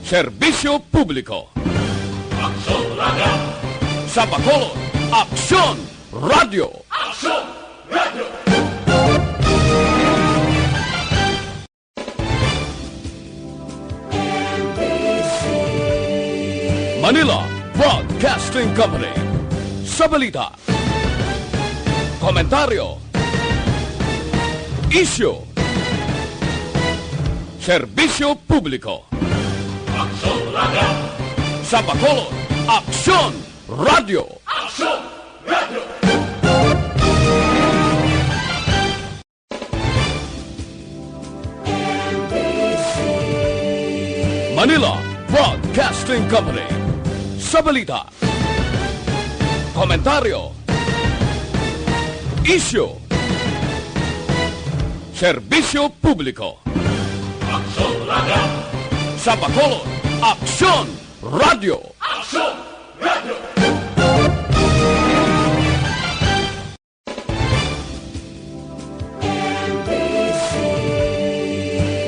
Serbisyo Publiko. Aksyon Radio! Sa Bacolod, Aksyon Radio! Aksyon Radio! Manila Broadcasting Company. Sa balita, komentaryo, isyu, serbisyo publiko. Aksyon Radio! Sa Bacolod, Aksyon Radio! Aksyon Radio! Manila Broadcasting Company. Sa balita, komentaryo, isyu, serbisyo publiko. Aksyon Radio! Sa Bacolod, Aksyon Radio! Aksyon Radio!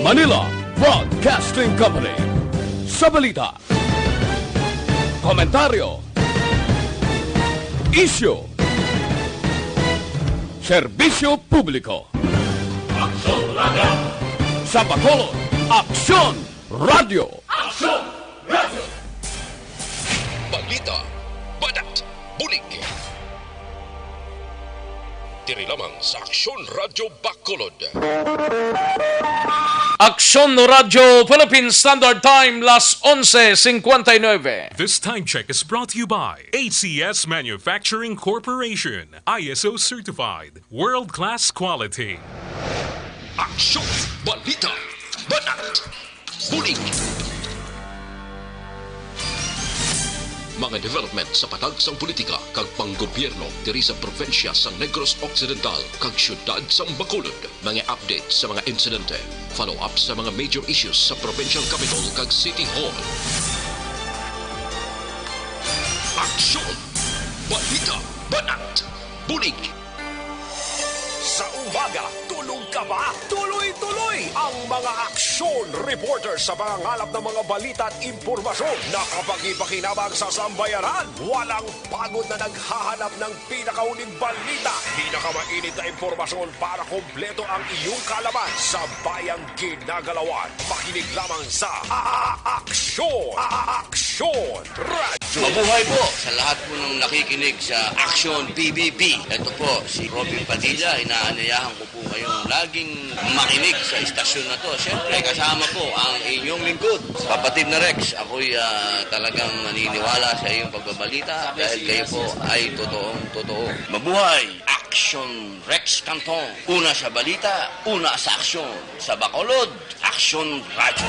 Manila Broadcasting Company. Sa balita, komentaryo, isyu, serbisyo publiko. Aksyon Radio! Sa Bacolod, Aksyon Radio! Aksyon Radio! Balita, Badat, Bulig. Diri lamang sa Aksyon Radio Bacolod. Aksyon Radio Philippine Standard Time, las 11:59. This time check is brought to you by ACS Manufacturing Corporation, ISO certified, world-class quality. Aksyon, Balita, Badat, Bulig. Mga development sa patag sang politika kag panggobyerno diri sa probinsya sang Negros Occidental kag syudad sang Bacolod. Mga update sa mga insidente, follow-up sa mga major issues sa provincial capital kag City Hall. Aksyon, Balita, Banat, Bulig. Sa umaga, tulog ka ba? Tuloy-tuloy ang mga aksyon reporter sa pangangalap ng mga balita at impormasyon na kapag-ipakinabang sa sambayaran. Walang pagod na naghahanap ng pinakauling balita. Pinakamainit na impormasyon para kompleto ang iyong kalaman sa bayang ginagalawan. Makinig lamang sa Aksyon! Aksyon Radio! Mabuhay po sa lahat po ng nakikinig sa Aksyon PBB. Ito po si Robin Padilla. Inaanyayahan ko po kayong laging makinig sa istasyon na to. Siyempre, kasama po ang inyong lingkod. Kapatid na Rex, ako'y talagang naniniwala sa iyong pagbabalita dahil kayo po ay totoong-totoo. Mabuhay! Aksyon Rex Canton. Una sa balita, una sa aksyon. Sa Bacolod, Aksyon Radio.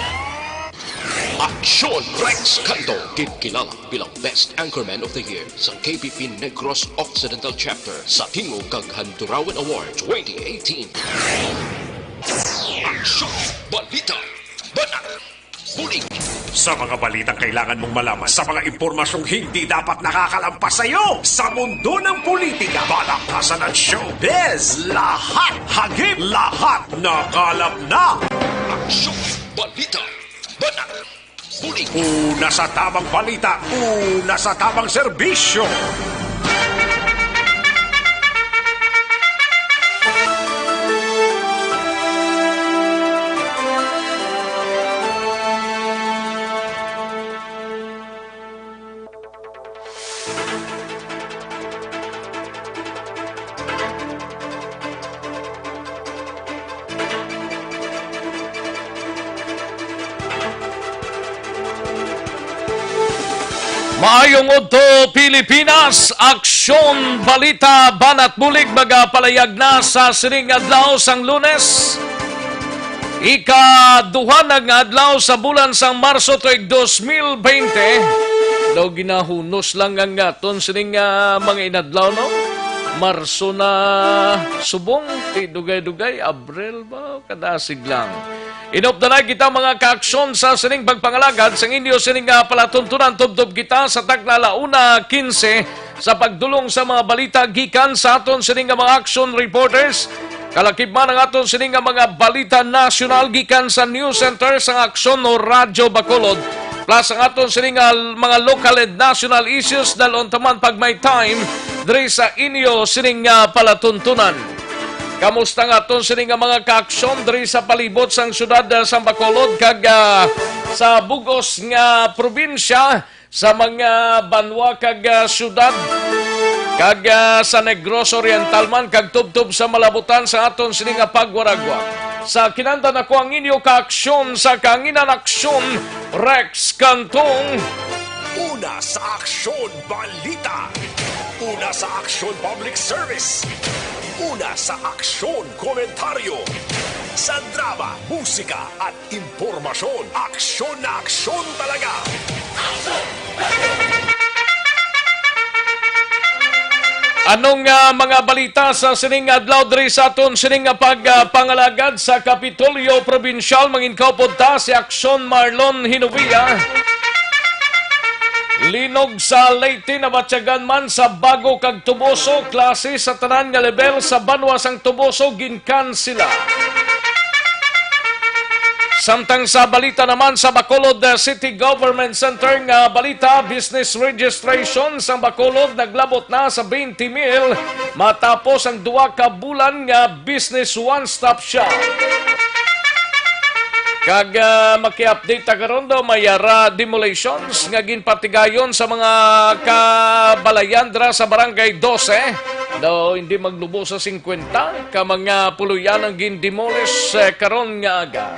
Aksyon Rex Canto, kilala bilang Best Anchorman of the Year sa KPP Negros Occidental Chapter sa Tingog kag Handurawan Award 2018. Aksyon, Balita, Banat, Bulig. Sa mga balitang kailangan mong malaman, sa mga impormasyong hindi dapat nakakalampas sa iyo, sa mundo ng politika, balakasan ng showbiz, lahat, hagip, lahat, nakalap na. Aksyon, Balita, Banat, Bulig. Una sa tamang balita, una sa tamang serbisyo. Maayong udto Pilipinas, Aksyon Balita Banat Bulig magapalayag na sa sining adlaw sang Lunes. Ika-duha nga adlaw sa bulan sang Marso tuig 2020. Daw ginahunos lang ang aton sining mga inadlaw no. Marso na subong, dugay-dugay, Abril ba kadasig lang. Inopdanay kita mga kaaksyon sa sining pagpangalagad sang inyo sining palatuntunan tubtob kita sa taglalauna 15 sa pagdulong sa mga balita gikan sa aton sining mga action reporters. Kalakip man ang aton sining mga balita nasyonal gikan sa news center sa Aksyon o Radyo Bacolod Plus ang aton siningal mga local and national issues dalon taman pag may time diri sa inyo sining palatuntunan. Kamusta nga aton sining mga kaaksyon diri sa palibot sang syudad sa Bacolod kag sa bugos nga probinsya sa mga banwa kag syudad kag sa Negros Oriental man kag tubtob sa malabutan sa aton sining pagwaragwa. Sa kinandan ako ang inyo kaaksyon sa Kaanginan Aksyon, Rex Cantong. Una sa Aksyon Balita. Una sa Aksyon Public Service. Una sa Aksyon Komentaryo. Sa drama, musika at impormasyon, aksyon na aksyon talaga. Anong mga balita sa sining adlaw diri sa aton sining pagpangalagad sa Kapitolyo Provincial manginkawpod ta si Aksyon Marlon Hinovia. Linog sa Leyte na batyagan man sa bago kag Tuboso, klase sa tanan nga level sa banwa sang Tuboso ginkan sila. Samtang sa balita naman sa Bacolod City Government Center nga balita, business registration sa Bacolod naglabot na sa 20,000 matapos ang 2 ka bulan nga business one-stop shop. Kag maki-update ta karon daw may demolitions nga ginpatigayon sa mga kabalayan dra sa barangay 12. Daw hindi maglubo sa 50 ka mga puluyan ang gindemolish karon nga aga.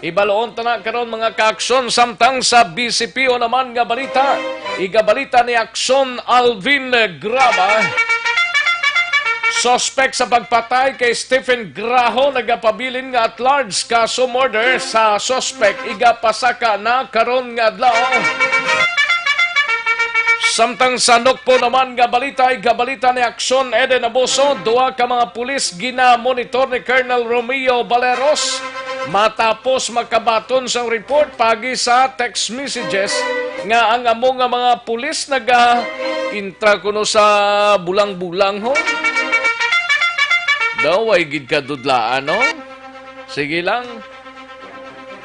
Ibaloon ta na karon mga kaaksyon samtang sa BCPO naman nga balita. Igabalita ni Aksyon Alvin Graba. Suspect sa pagpatay kay Stephen Graho nagapabilin nga at large kaso murder sa suspect igapasaka na karon nga adlaw. Samtang sa Nukpo naman nga balita, igabalita ni Aksyon Eden Abuso, 2 ka mga pulis gina-monitor ni Colonel Romeo Baleros matapos makabaton sa report pagi sa text messages nga ang among nga mga pulis naga-intra kuno sa bulang-bulang ho. Daw ay gid kadudlaan no? Sige lang.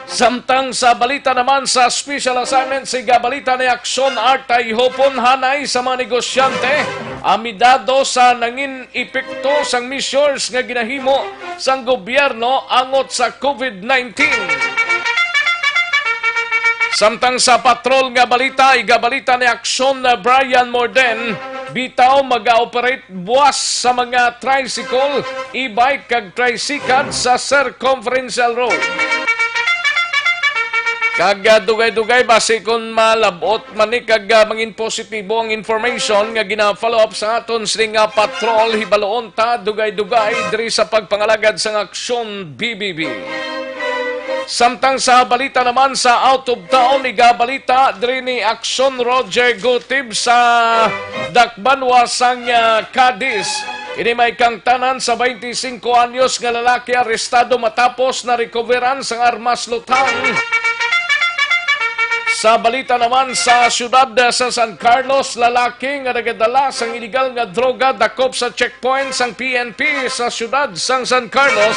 Samtang sa balita naman sa special assignment, siga balita ni Aksyon Artay Hopon hanay sa mga negosyante, amidado sa nangin epekto sang measures nga ginahimo sang gobyerno angot sa COVID-19. Samtang sa patrol nga balita, igabalita ni Aksyon na Brian Morden, bitaw mag-operate buwas sa mga tricycle, e-bike kag tricycad sa Circumferential Road. Kag dugay-dugay base kung malabot manik kag mangin positibo ang information nga gina-follow up sa aton sing patrol hibaloon ta dugay-dugay diri sa pagpangalagad sang Aksyon BBB. Samtang sa balita naman sa out of town igabalita diri ni Aksyon Roger Gutib sa Dakbanwa sang Cadiz. Ini may kang tanan sa 25 anyos nga lalaki arestado matapos na recoveran sang armas lutang. Sa balita naman sa siyudad sa San Carlos, lalaki nga nagadala sang illegal nga droga dakop sa checkpoint sang PNP sa siyudad sang San Carlos.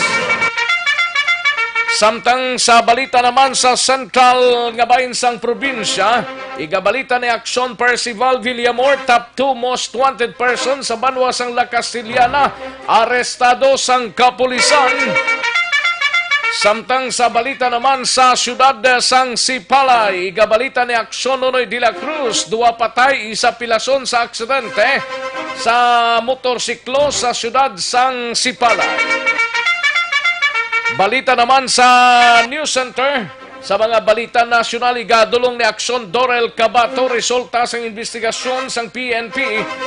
Samtang sa balita naman sa Central nga bahin sang probinsya, igabalita ni Aksyon Percival Villamor, top 2 most wanted person sa banwa sang La Castillana, arestado sang kapulisan. Samtang sa balita naman sa siyudad sang Sipalay, igabalita ni Aksyon Nonoy de la Cruz, 2 patay, 1 pilason sa aksidente sa motorsiklo sa siyudad sang Sipalay. Balita naman sa News Center, sa mga balita nasyonal, igadulong ni Aksyon Dorel Cabato, resulta sang investigasyon sang PNP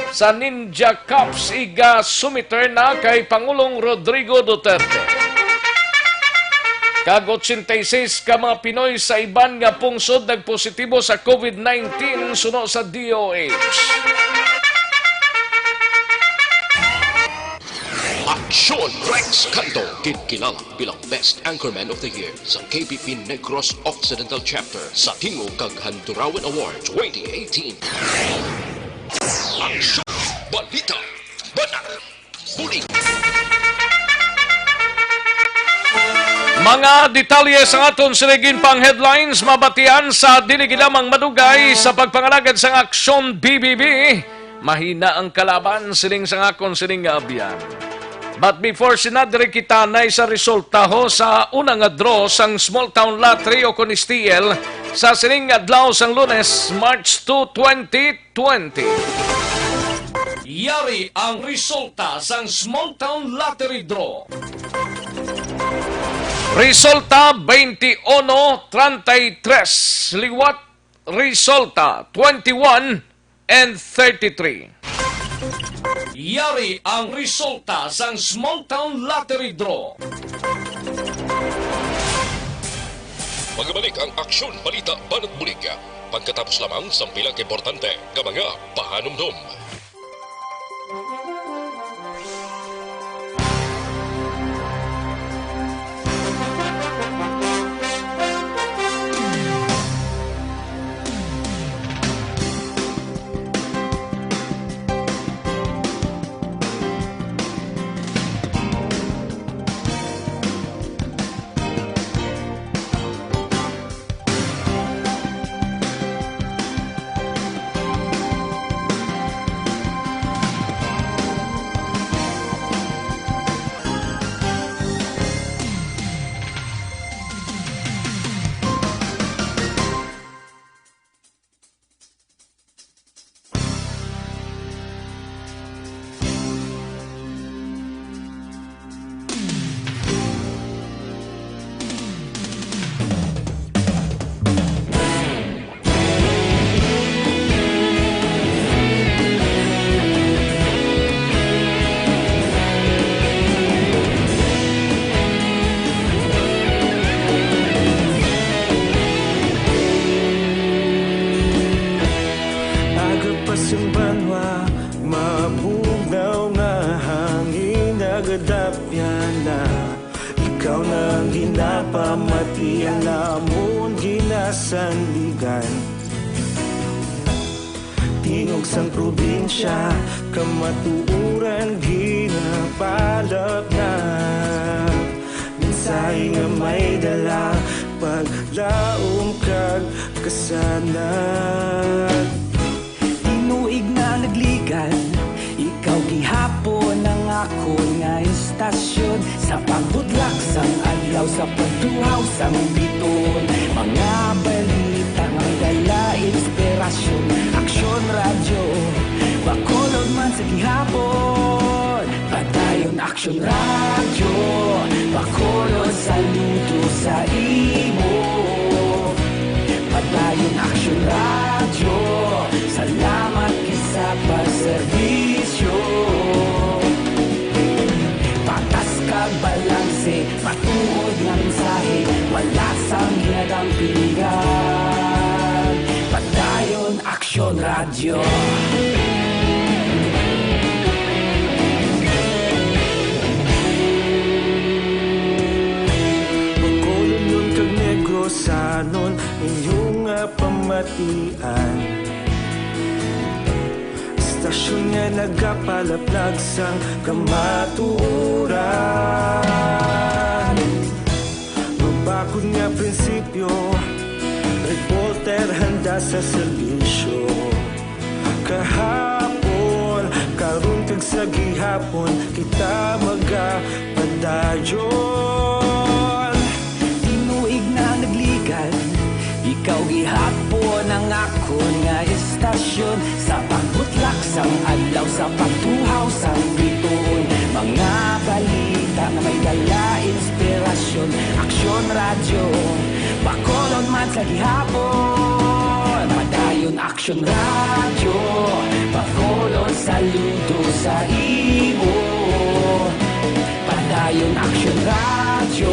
sa Ninja Cups, iga sumiter na kay Pangulong Rodrigo Duterte. Kag 86 ka mga Pinoy sa iban nga pungsod nagpositibo sa COVID-19 suno sa DOH. Aksyon Rex Canto, kilala bilang Best Anchorman of the Year sa KBP Negros Occidental Chapter sa Tingog kag Handurawan Award 2018. Aksyon Balita Banat Buling. Mga detalye sa aton sinigin pang headlines mabatian sa dinigilamang madugay sa pagpangalagad sa aksyon BBB. Mahina ang kalaban sining sa akon sining nga abyan. But before sinadri kita na sa resulta ho sa unang nga draw sang Small Town Lottery o Conistiel sa sining adlaw sang Lunes, March 2, 2020. Yari ang resulta sang Small Town Lottery Draw. Resulta 21-33. Liwat resulta 21 and 33. Yari ang resulta sang Small Town Lottery Draw. Magbalik ang aksyon balita banat bulig. Pagkatapos lamang sa pilang importante nga mga pahanumdum. Agapasang banwa, mabugaw nga hangin agadapyan na ikaw nang ginapamatian namon ginasandigan. Tingog sang probinsya, kamatuuran ginapalap na minsay nga may dala paglaom kag kasanat. Tinuig na nagligan, ikaw gihapon ang ako nga istasyon sa pagbudlak sang adlaw sa pagduhaw sang biton. Mga balita nga dala inspirasyon, aksyon radyo, bakolod man sa gihapon. Padayon aksyon radyo, bakolod saludo sa imo. Padayon aksyon radyo, salamat kisa pagserbisyo. Patas kag balanse, patuod nga mensahe, wala sang hinadang piligan. Padayon aksyon radyo. Bacolod nun kag Negros sanon inyong nga pamatian. Istasyon nga nagapalaplag sang kamatuuran. Mabakod nga prinsipyo, reporter handa sa serbisyo. Kahapon, karon kag sa gihapon, kita magapadayon. Tinuig na nagligan, ikaw gihapon ang ako nga istasyon sa pagbutlak sang adlaw sa pagtuhaw sang biton. Mga balita na may dala inspirasyon, aksyon radyo, bakolon man sa gihapon. Padayon aksyon radyo, bakolon saludo sa imo. Padayon aksyon radyo,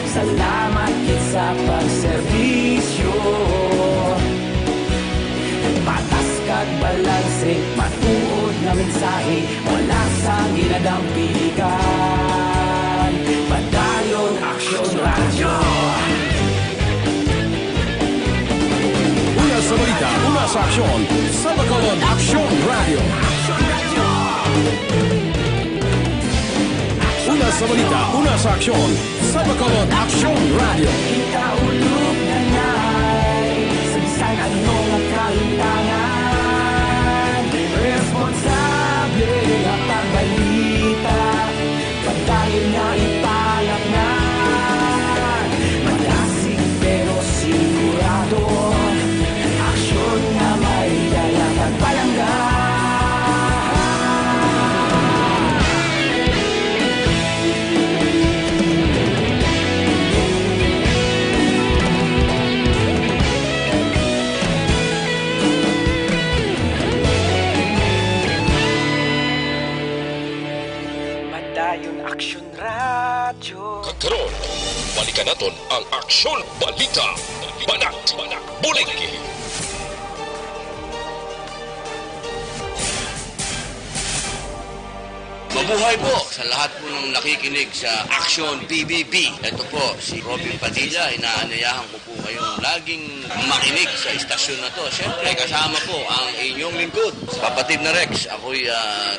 salamat kit sa pagserbisyo. Patas kag balanse, matuod na mensahe, wala sang ginadampilikan. Padayon aksyon radyo. Una sa balita, una sa aksyon, sa Bacolod Aksyon Radio. Una sa balita, una sa aksyon, Sa Bacolod Action Radio. Ikaulog na na'y sabisan anong nakalintangan. Responsable at pagbalita, pagdahil na ipalak na. Malasig pero sigurado, aksyon na may dalang at palangga. Madayon Aksyon Radyo. Karon, balikan naton ang Aksyon Balita. Banak, bulig. Mabuhay po sa lahat po ng nakikinig sa Action PBB. Ito po, si Robin Padilla. Inaanyayahan ko po kayong laging makinig sa istasyon na to. Siyempre, kasama po ang inyong lingkod. Kapatid na Rex, ako'y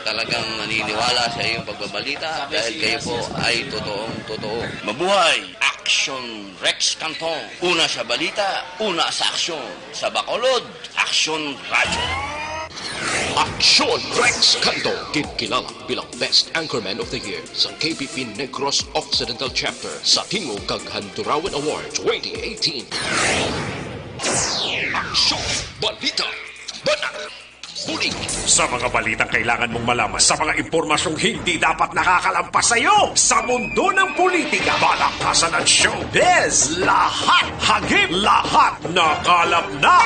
talagang naniniwala sa iyong pagbabalita dahil kayo po ay totoong-totoo. Mabuhay! Action Rex Canton. Una sa balita, una sa aksyon. Sa Bacolod, Action Radio. Aksyon Rex Canto, kilala bilang Best Anchorman of the Year sa KPP Negros Occidental Chapter sa Tingog kag Handurawan Award 2018. Aksyon Balita. Banak, bulig. Sa mga balitang kailangan mong malaman, sa mga impormasyong hindi dapat nakakalampas sa iyo, sa mundo ng politika, balakasan at showbiz, lahat, hagip, lahat, nakalap na!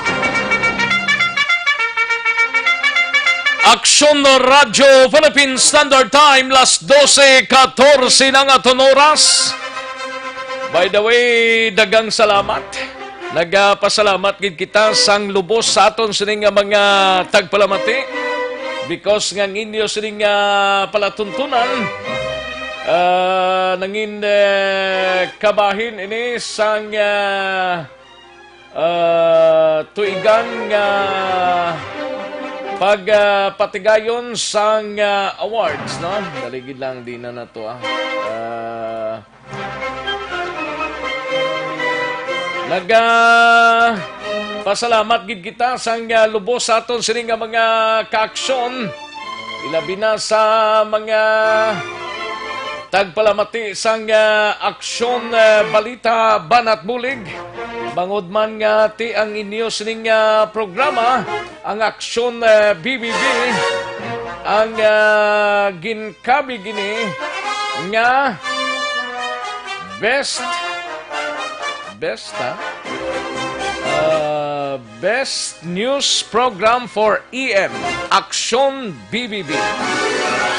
Aksyon Radyo Philippine Standard Time, las 12:14 ng aton oras. By the way, dagang salamat. Nagpasalamat gid kita sang lubos sa aton sining mga tagpalamati because ngang inyo sining palatuntunan nangin kabahin ini sang tuigan nga pagpatigayon sang awards, no? Daligid lang din na to, pasalamat gid kita sang lubos sa aton sining mga kaaksyon. Ilabi na sa mga tagpalamati sang aksyon balita banat bulig. Bangod man nga ti ang inyo sining programa, ang Aksyon BBB, ang ginkabi gini nga best news program for EM, Aksyon BBB.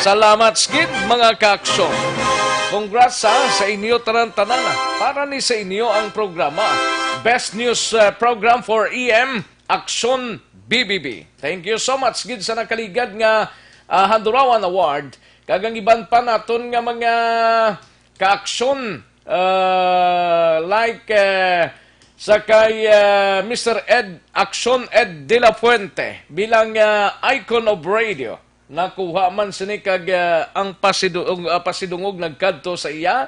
Salamat skid mga kaaksyon. Congrats sa inyo tanan-tanan. Para ni sa inyo ang programa. Best News Program for EM, Aksyon BBB. Thank you so much gid sa nakaligad nga Handurawan Award. Kagang iban pa naton nga mga kaaksyon like sa kay Mr. Aksyon Ed De La Fuente bilang icon of radio. Nakuha man sini kag ang pasidungog nagkadto sa iya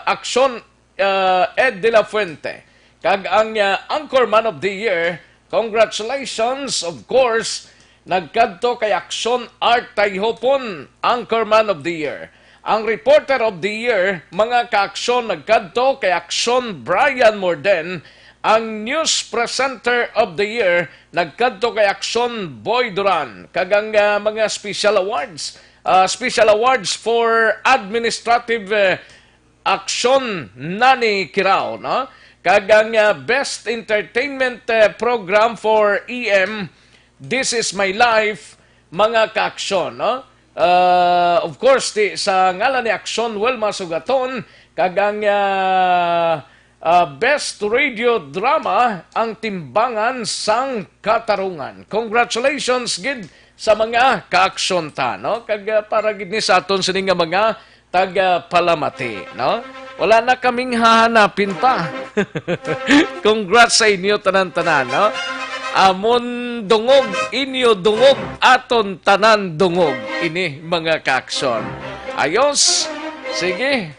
Aksyon Ed De La Fuente kag ang Anchorman of the Year. Congratulations, of course, nagkadto kay Aksyon Art Tayhopon, Anchorman of the Year. Ang Reporter of the Year, mga kaaksyon nagkadto kay Aksyon Brian Morden. Ang News Presenter of the Year, nagkadto kay Aksyon Boy Duran. Kagang mga special awards for administrative aksyon Nani Kirao, no? Kagang Best Entertainment Program for EM, This Is My Life, mga kaaksyon, no? Of course, sa ngalan ni Aksyon Wilma Sugaton, kagang Best Radio Drama, ang Timbangan sang Katarungan. Congratulations gid sa mga kaaksyon ta, no? Kag para gid ni sa aton sining mga taga-palamati, no? Wala na kaming hahanapin pa. Congrats sa inyo tanan-tanan, no? Amon dungog, inyo dungog, aton tanan dungog. Ini mga kaaksyon. Ayos, sige.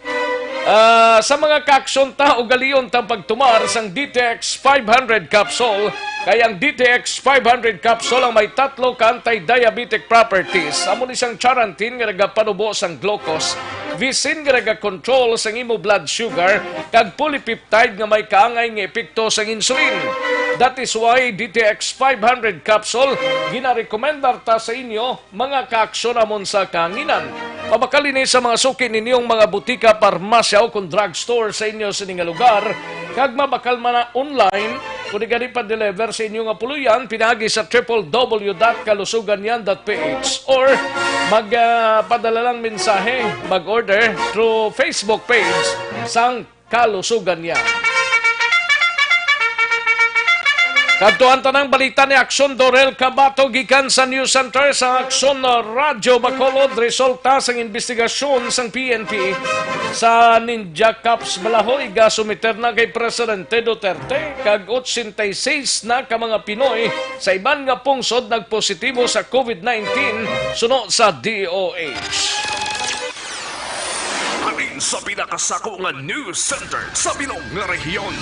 Sa mga kaaksyon ta o galiyon tang pagtumar sang DTX 500 capsule, kaya ang DTX 500 capsule ang may 3 ka anti-diabetic properties. Amo ni siyang charantin nga nagapanubo sang glucose, visin nga nagakontrol sang imo blood sugar, kag polypeptide nga may kaangay nga epekto sang insulin. That is why DTX 500 capsule ginarekomendar ta sa inyo mga kaaksyon amon sa kaanginan. Pabakali ni sa mga suki ninyong mga butika, parmasya o kung drugstore sa inyo sa nga lugar, kag mabakal man na online, kung gani pa deliver sa inyo nga puluyan, pinagi sa www.kalusuganyan.ph or magpadala lang mensahe, mag-order through Facebook page sang Kalusugan Yan. Kadtuan tanang balita ni Aksyon Dorel Cabato gikan sa News Center sa Aksyon Radyo Bacolod, resulta sang investigasyon sang PNP sa Ninja Cups Balahoy ga sumiter na kay Presidente Duterte kag 86 na ka mga Pinoy sa iban nga pungsod nagpositibo sa COVID-19 suno sa DOH. Alin sa pinakasako nga News Center sa Bilog nga rehiyon.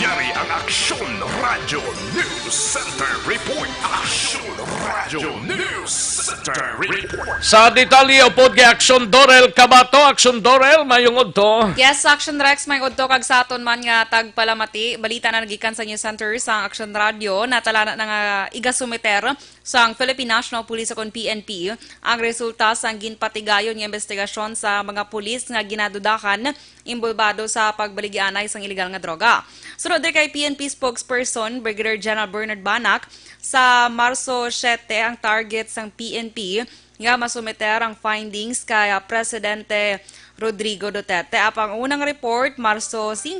Yari ang Aksyon Radyo News Center Report. Aksyon Radyo News Center Report. Sa detalye upod kay Aksyon Dorel Cabato, Aksyon Dorel, mayungod to. Yes, Action Rex, may udto kag sa aton man nga tagpalamati. Balita na nagikan sa News Center sa Action Radio, natala na nga igasumiter sang Philippine National Police kon PNP ang resulta sang ginpatigayon nga investigasyon sa mga pulis nga ginadudakan imbulbado sa pagbaligyanay sang illegal nga droga. Sunod kay PNP spokesperson Brigadier General Bernard Banac, sa Marso 7 ang target sang PNP nga masumiter ang findings kay Presidente Rodrigo Duterte. Apang unang report Marso 5,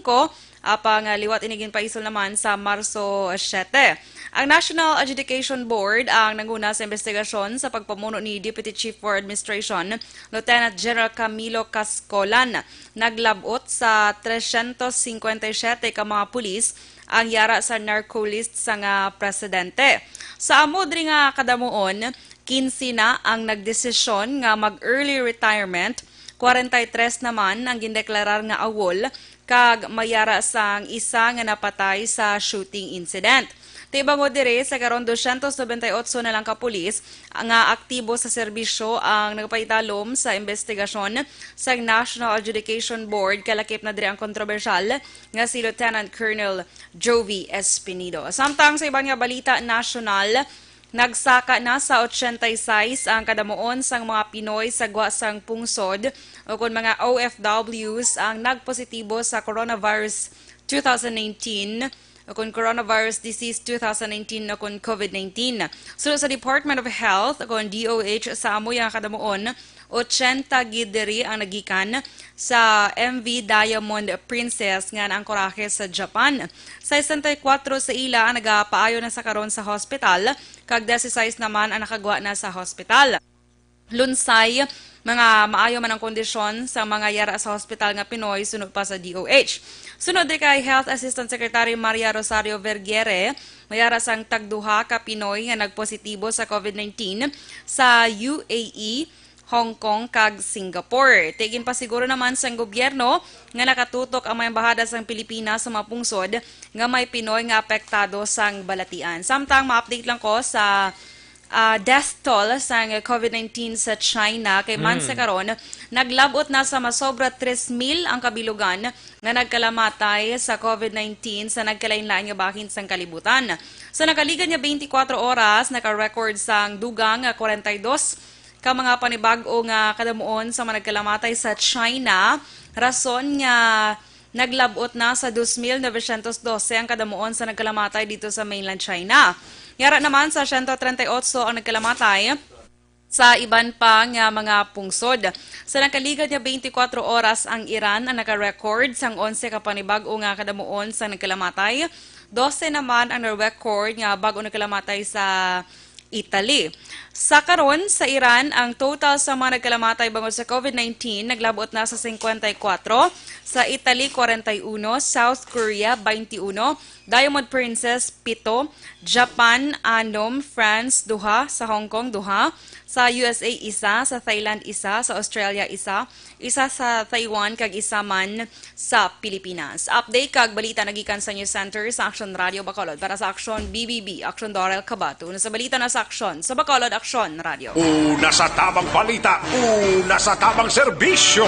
apang liwat inigin paisol naman sa Marso 7. Ang National Adjudication Board ang nanguna sa investigasyon sa pagpamuno ni Deputy Chief for Administration, Lieutenant General Camilo Cascolan. Naglabot sa 357 ka mga pulis ang yara sa narcolist sa nga presidente. Sa amodri nga kadamuon, 15 na ang nagdesisyon nga mag-early retirement, 43 naman ang gindeklarar nga awol, kag mayara sang isa nga napatay sa shooting incident. Tibango dire sa karon 298 na lang ka pulis nga aktibo sa serbisyo ang nagpaitalom sa investigasyon sa National Adjudication Board, kalakip na dire ang kontrobersyal nga si Lieutenant Colonel Jovi Espinido. Samtang sa ibang nga balita nasyonal, nagsaka na sa 86 ang kadamuon sang mga Pinoy sa gwasang pungsod o kung mga OFWs ang nagpositibo sa coronavirus 2019 o kung coronavirus disease 2019 o kung COVID-19. So sa Department of Health o kung DOH sa amoy ang kadamuon, 80 gideri ang nagikan sa MV Diamond Princess nga ang korahe sa Japan. 64 sa ila ang nagapaayo na sa karon sa hospital, kag 16 naman ang nakagwa na sa hospital. Lunsay, mga maayo man ang kondisyon sa mga yara sa hospital nga Pinoy sunod pa sa DOH. Sunod kay Health Assistant Secretary Maria Rosario Vergere, mayara sang tagduha ka Pinoy nga nagpositibo sa COVID-19 sa UAE, Hong Kong kag Singapore. Tigin pa siguro naman sang gobyerno nga nakatutok ang mga bahada sang Pilipinas sa mga pungsod nga may Pinoy nga apektado sang balatian. Samtang ma-update lang ko sa death toll sa COVID-19 sa China kay man sa karon naglabot na sa masobra 3,000 ang kabilugan nga nagkalamatay sa COVID-19 sa nagkalain-lain nga bahin sang kalibutan. Sa nakaligan nga 24 oras naka-record sang dugang 42 ka mga panibago nga kadamuon sa mga nagkalamatay sa China, rason nga naglabot na sa 2,912 ang kadamuon sa nagkalamatay dito sa mainland China. Yara naman sa 138 ang nagkalamatay sa iban pa nga mga pungsod. Sa nakaligad nga 24 oras ang Iran ang naka-record sang 11 ka panibago nga kadamuon sa nagkalamatay. 12 naman ang na-record nga bago nagkalamatay sa Italy. Sa karon sa Iran, ang total sa mga nagkalamatay bangod sa COVID-19 naglabot na sa 54, sa Italy 41, South Korea 21, Diamond Princess 7, Japan 6, France 2, sa Hong Kong 2, Sa USA isa, sa Thailand isa, sa Australia isa, isa sa Taiwan kag isa man sa Pilipinas. Update kag balita nagikan sa News Center sa Action Radio Bacolod para sa Action BBB, Action Dorel Cabato. Sa balita na sa Action sa Bacolod Action Radio. Una sa tamang balita, una sa tamang serbisyo.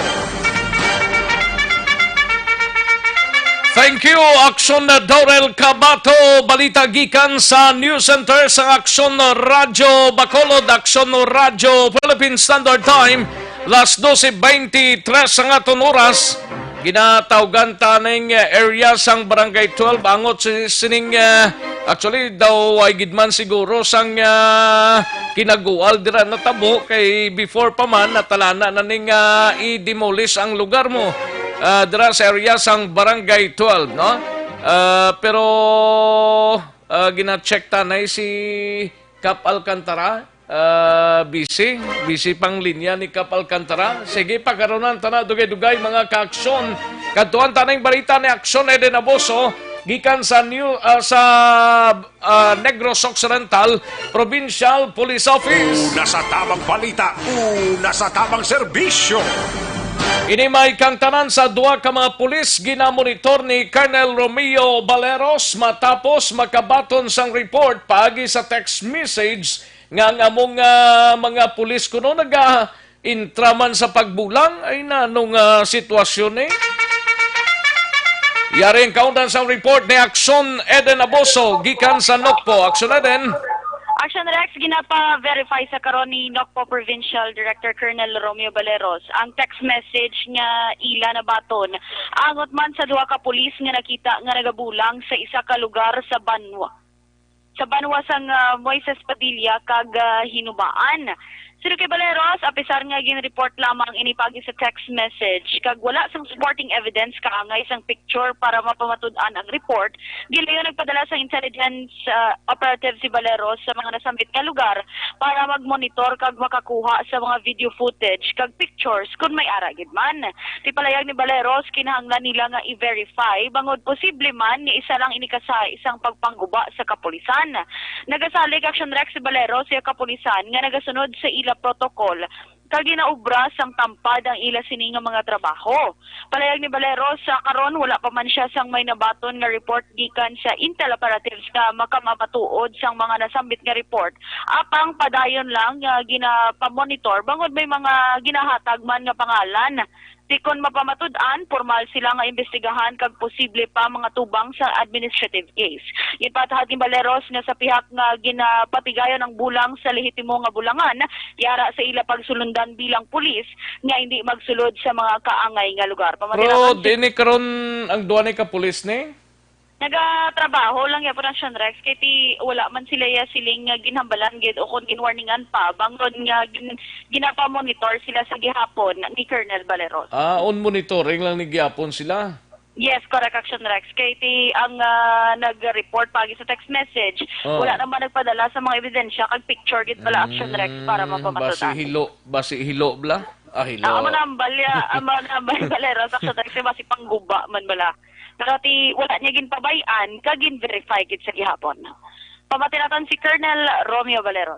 Thank you, Action Dorel Cabato. Balita gikan sa News Center sa Action Radio Bacolod, Action Radio Philippine Standard Time. Las 12:23 ang aton oras. Ginatawgan taning area sang Barangay 12 angot sining actually daw ay gidman siguro sang kinagual dira natabo kay before pa man natalana na ning i-demolish ang lugar mo. Dira sa area sang Barangay 12, no? Pero gina-check tanay si Cap Alcantara. Busy pang linya ni Cap Alcantara. Sige, pagkaronan tana dugay-dugay mga ka-aksyon. Kadtuan tanay balita ni Aksyon Eden Aboso gikan sa Negros Occidental Provincial Police Office. Una sa tamang balita, una sa tamang serbisyo. Inimay kang tanan sa duwa ka mga pulis ginamonitor ni Colonel Romeo Baleros matapos makabaton sang report paagi sa text message nga among mga pulis kuno naga-intraman sa pagbulang ay nanong sitwasyon eh. Yaring kaundan sang report ni Action Eden Aboso gikan sa Nokpo. Action Eden. Action Rex, ginapa-verify sa karon ni Nokpo Provincial Director Colonel Romeo Baleros ang text message nga ila na baton. Angot man sa duha ka pulis nga nakita nga nagabulang sa isa ka lugar sa Banwa. Sa Banwa sang Moises Padilla kag Hinubaan. Sino kay Baleros, apisar nga gin-report lamang inipagi sa text message kag wala sang supporting evidence kaangay sang picture para mapamatud-an ang report. Gilayon nagpadala sa intelligence operative si Baleros sa mga nasambit nga lugar para magmonitor kag makakuha sa mga video footage kag pictures kung may ara gid man. Tipalayag ni Baleros kinahanglan nila nga i-verify bangod posible man ni isa lang inikasay isang pagpangguba sa kapulisan. Nagasalig Action Rex si Baleros sa kapulisan nga nagasunod sa ila protocol kag ginaubra sang tampad ang ila sini nga mga trabaho. Palayag ni Baleros sa karon wala pa man siya sang may nabaton nga report gikan sa intel operatives nga makamapatuod sang mga nasambit nga report. Apang padayon lang nga ginapamonitor bangod may mga ginahatag man nga pangalan. Tikon mapamatud-an, formal sila nga imbestigahan kag posible pa mga tubang sa administrative case. Ipatahad ni Baleros nga sa pihak nga ginapatigayon ang bulang sa lehitimo nga bulangan, yara sa ila pagsulundan bilang pulis nga hindi magsulod sa mga kaangay nga lugar. Pero dini karon ang duwa ni ka pulis ni? Nagatrabaho lang yapon ang Action Rex kay ti wala man sila ya siling ginhambalan gid o kon ginwarningan pa bangod nga ginapa-monitor sila sa gihapon ni Colonel Baleros. On monitoring lang ni gihapon sila. Yes, correct Action Rex. Kay ti ang nag-report pagi sa text message, wala naman nagpadala sa mga ebidensya kag picture gid pala Action Rex para mapamatudan. Basi hilo bla? Hilo. Manambal Baleros Action Rex basi pangguba man bala. Pero wala niya ginpabayan, kagin verify gid sa gihapon. Pamatinatan si Colonel Romeo Baleros.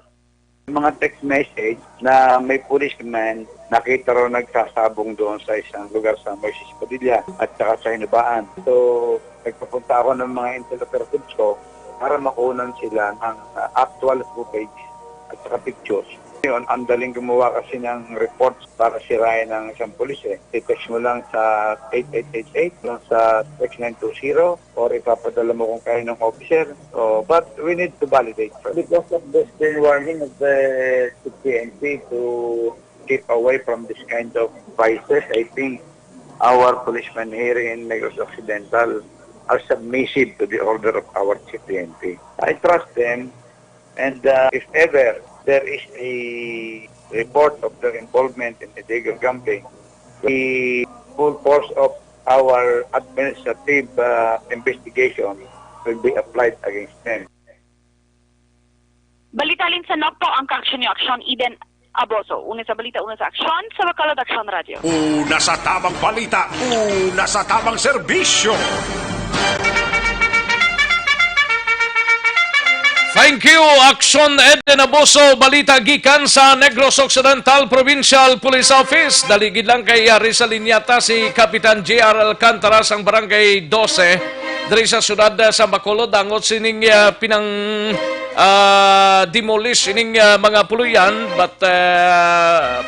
Mga text message na may policeman nakita raw nagsasabong doon sa isang lugar sa Moises Padilla at saka sa Hinubaan. So, nagpapunta ako ng mga intel operatives ko para makunan sila ng actual footage at saka pictures. Ngayon, ang daling gumawa kasi ng reports para sirain ng isang pulis eh. I-text mo lang sa 8888, lang sa text 920, or ipapadala mo kung kayo ng officer. So, but we need to validate first. Because of the stern warning of the PNP to keep away from this kind of vices, I think our policemen here in Negros Occidental are submissive to the order of our chief PNP. I trust them, and if ever there is a report of their involvement in illegal gambling, the full force of our administrative investigation will be applied against them. Balitalin sa Nokpo ang Action ni Action Eden Aboso. Una sa balita, una sa aksyon sa Bacolod Action Radio. Una sa tamang balita, una sa tamang serbisyo. Thank you, Action Eden Abuso, balita gikan sa Negros Occidental Provincial Police Office. Daligid lang kay Risa Linyata si Kapitan J.R. Alcantara sang Barangay 12 diri sa syudad sa Bacolod. Dangot sining pinang demolish ining mga puluyan, but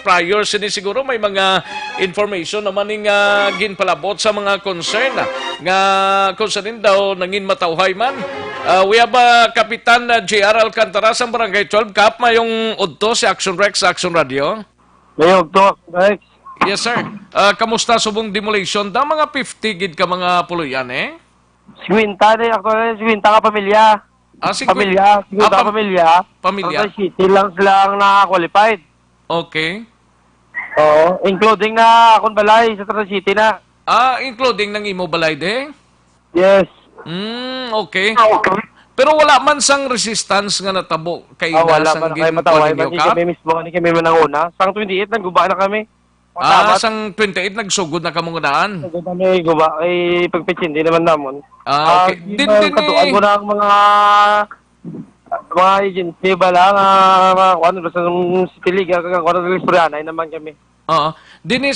prior sini siguro may mga information naman ning ginpalabot sa mga concern nga concernin daw nangin matawhay man. We have Kapitan J.R. Alcantara sa Barangay 12. Kap, mayong udto si Action Rex sa Action Radio. Mayong udto, Rex. Yes, sir. Kamusta subong demolition? Da mga 50 gid ka mga puluyan, eh? Swinta ka pamilya. Pamilya. Pamilya. Sa city lang sila ang na-qualified. Okay. Oo, including na akong balay sa Trans City na. Including ng imo balay de? Yes. Okay. Pero wala man sang resistance nga natabo kay wala sang man kay mataway man kami mismo ni kami mananguna. Sang 28 nagguba na kami. Sang 28 nagsugod na kamong daan. Sugod kami guba ay pagpitsin di naman namon. Okay. Din katuan ko na ang mga agency bala nga ano sa City League kag ano Lispriana naman kami. Din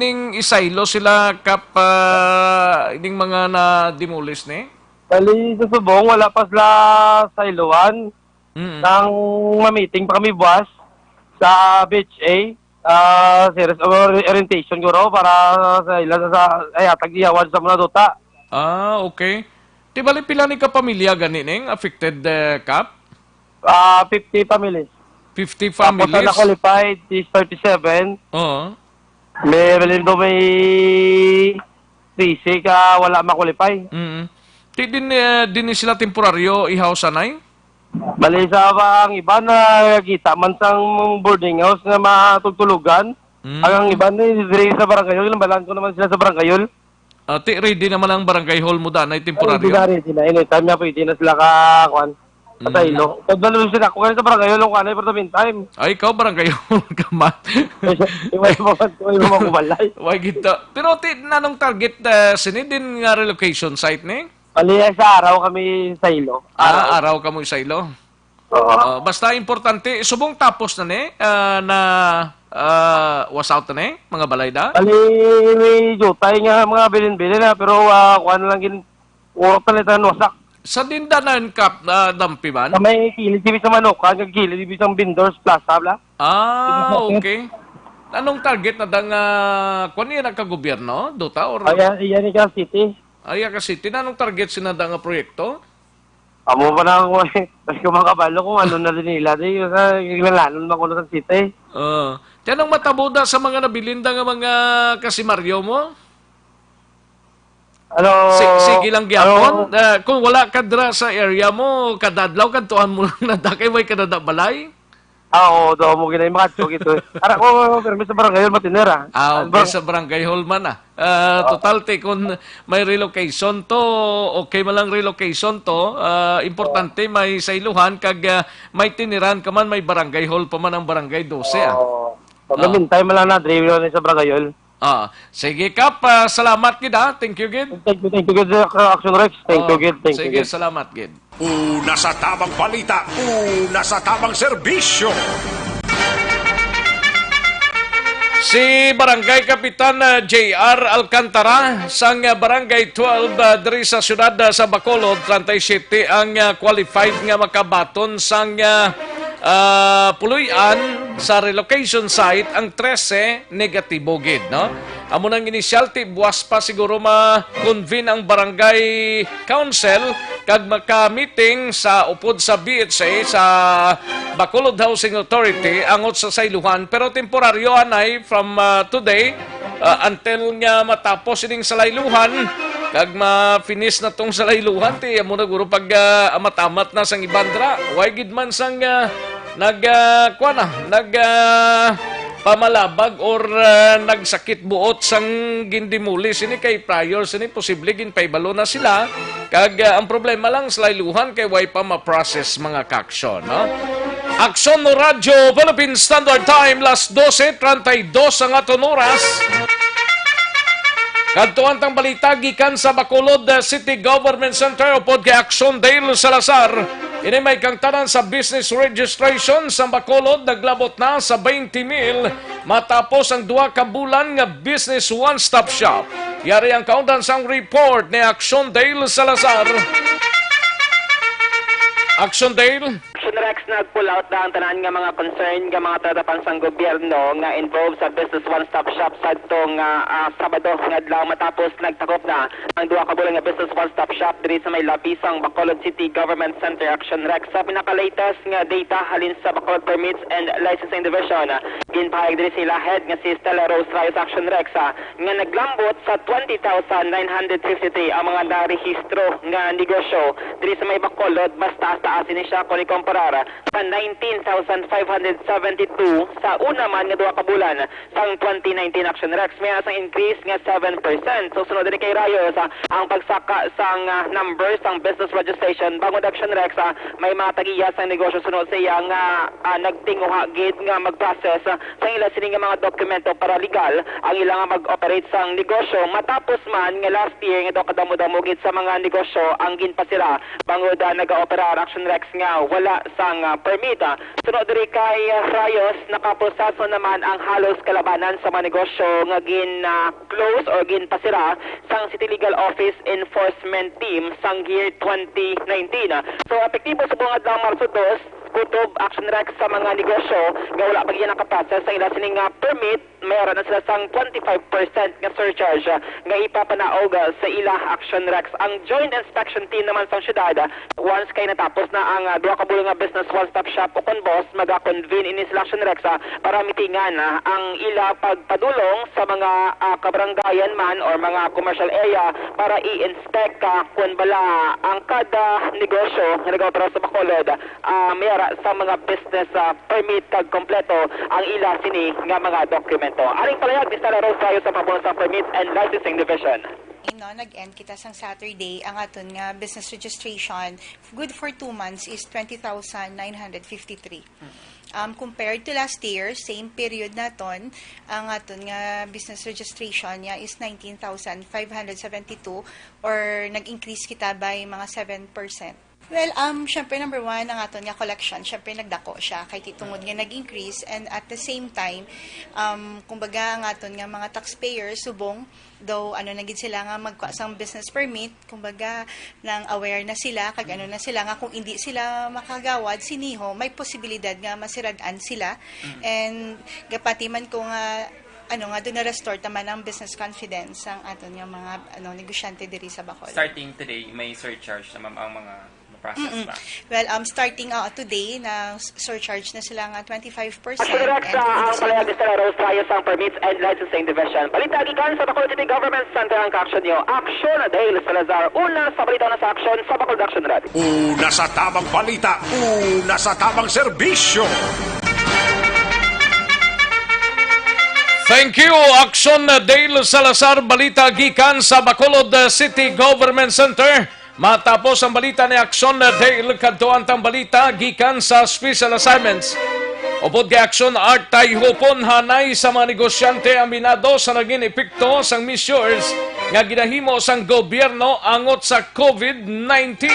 ning isaylo sila kap ining mga na demolish ni. Bali sa subong wala pa sila sa iluan. Nang ma-meeting pa kami buwas sa Beach A. Series of orientation guro para sa ilan sa atag iyawan sa mga dota. Okay. Di bali pila ni ka pamilya ganin affected kap? 50 families. 50 families. Tapos na qualified is 37. Oo. May basic wala ma-qualify. Din sila temporaryo ihaw sanay? Bali sa ang iba na kita man sang boarding house na matutulugan. Ang iba na diri sa barangay, balan ko naman sila sa barangay. Ready naman ang barangay hall mo danay temporaryo. Ready na. Anytime na pwede na sila kakuan. Pataylo. Pagdalo sila ko sa barangay hall kanay for the meantime. Ay, ikaw barangay hall ka man. Iway mo kumalay. Why kita? Pero nanong target sinidin nga relocation site ni? Bali sa araw kami sa ilo. Araw ka mo sa ilo. Basta importante, subong tapos na ni was out na ni mga balay da? Bali may jutay nga mga bilin-bilin na pero kuan lang gin urot na litan wasak. Sa dindanan kap na dampi man? May kilid dibi sa manok, kag kilid dibi sa Bindors Plaza bla. Okay. Anong target na dang kuan niya nagka-gobyerno? Dota or Ayan ni ka city. Ka city na anong target sinada nga proyekto? Amo pa na ako kasi kumakabalo kung ano na din nila di sa ilalan man ko sa city. Tanong matabuda sa mga nabilinda nga mga kasimaryo mo? Sige lang gyapon. Kung wala ka dra sa area mo, kadadlaw kadtuan mo lang na dakay way kadada balay. Oo, do mo ginay makatso gito. Ara ko permis sa barangay hall matinera. Okay, sa barangay hall man total kung may relocation to, okay man lang relocation to, importante may sailuhan kag may tiniran ka man may barangay hall pa man ang barangay 12. Pagmintay man lang na drive sa barangay hall. Sige Kap, salamat gid ha. Thank you gid. Thank you gid Action Rex. Thank you gid. Sige, salamat gid. Una sa tamang balita, una sa tamang serbisyo. Si Barangay Kapitan J.R. Alcantara sang Barangay 12 diri sa syudad sa Bacolod, 37 ang qualified nga makabaton sang puluyan sa relocation site, ang 13 negatibo gid, no? Amo nang inisyal ti buwas pa siguro ma-convene ang barangay council kag maka-meeting sa upod sa BHA sa Bacolod Housing Authority angot sa sayluhan, pero temporaryo anay from today until nga matapos ining salayluhan kag ma-finish na tong salayluhan ti amo na guro pag amatamat na sang ibandra way gid man sang pamalabag or nagsakit buot sang gindimuli sini kay prior sini posible ginpaibalo na sila kag ang problema lang sa layluhan kay way pa ma-process mga kaksyon, no? Aksyon no Radyo Philippine Standard Time las 12:32 ang aton oras. Kadtuan tang balita gikan sa Bacolod City Government Center upod kay Aksyon Dale Salazar. Ini may kangtanan sa business registration sa Bacolod naglabot na sa 20,000 matapos ang 2 ka bulan nga business one-stop shop. Yari ang kaundan sang report ni Action Dale Salazar. Action Dale? Action Rex nag-pull out na ang tanan nga mga concern nga mga tatapan sang gobyerno nga involved sa business one-stop shop sa itong Sabado nga adlaw matapos nagtakop na ang 2 ka bulan nga business one-stop shop diri sa may labisang Bacolod City Government Center. Action Rex sa pinaka-latest nga data halin sa Bacolod Permits and Licensing Division ginpahayag diri sila head nga si Stella Rose Reyes. Action Rex nga naglambot sa 20,953 ang mga narehistro nga negosyo diri sa may Bacolod mas taas-taasin ni siya kung ikumparar sa 19,572 sa una man nga 2 ka bulan sang 2019. Action Rex may asang increase nga 7%. So sunod din kay Rayos ang pagsaka sang numbers sang business registration bangod. Action Rex may mga tagiya sang negosyo sunod sa iya nga nagtinguha gid nga mag-process sa ila sini nga mga dokumento para legal ang ila nga mag-operate sang negosyo matapos man nga last year nga kadamo-damo gid sa mga negosyo ang ginpasira bangod nag-operar. Action Rex nga wala sang permit. Sunod diri kay Rayos nakaproseso naman ang halos kalabanan sa mga negosyo nga close or ginpasira sang City Legal Office Enforcement Team sang year 2019. So epektibo sa buong adlaw Marso 2 kutob Action Rex sa mga negosyo nga wala pa gyud nakaprocess sa ila sining permit mayroon na sila sang 25% nga surcharge nga ipapanaog sa ila. Action Rex ang joint inspection team naman sa syudad once kay natapos na ang 2 ka bulan nga business one-stop shop o boss maga-convene ini sila Action Rex para mitingan ang ila pagpadulong sa mga kabaranggayan man or mga commercial area para i-inspect kung bala ang kada negosyo nga nag-opera sa Bacolod sa mga business permit kag kompleto ang ila sini nga mga dokumento. Aring palayag ni Stella Rose tayo sa pabuno sa Permits and Licensing Division. Nag-end kita sang Saturday ang aton nga business registration good for 2 months is 20,953. Compared to last year, same period naton, ang aton nga business registration niya is 19,572 or nag-increase kita by mga 7%. Well, syempre number 1, ang aton nga collection, syempre nagdako siya kay titungod nga nag-increase and at the same time, kumbaga ang aton nga mga taxpayers subong though nagid sila nga magkuha sang business permit, kumbaga nang aware na sila kag na sila nga kung hindi sila makagawad siniho, may posibilidad nga masirad-an sila and gapati man ko nga doon na-restore naman ang business confidence ang aton nga mga negosyante diri sa Bacolod. Starting today, may surcharge na ang mga process ba? Well, starting today, na surcharge na sila nga 25%. Action Rex ang palayag ni Stella Rose tayo sa Permits and Licensing Division. Balita gikan sa Bacolod City Government Center ang ka-action nyo. Action Dale Salazar. Una sa balita na sa action sa Bacolod Action Radio. Una sa tamang balita, una sa tamang serbisyo. Thank you, Action Dale Salazar. Balita gikan sa Bacolod City Government Center. Matapos ang balita ni Action Dale, kadtuan tang balita gikan sa Special Assignments. Upod kay Action Art Tayhopon hanay sa mga negosyante aminado sa naging epekto sang measures nga ginahimo sang gobyerno angot sa COVID-19.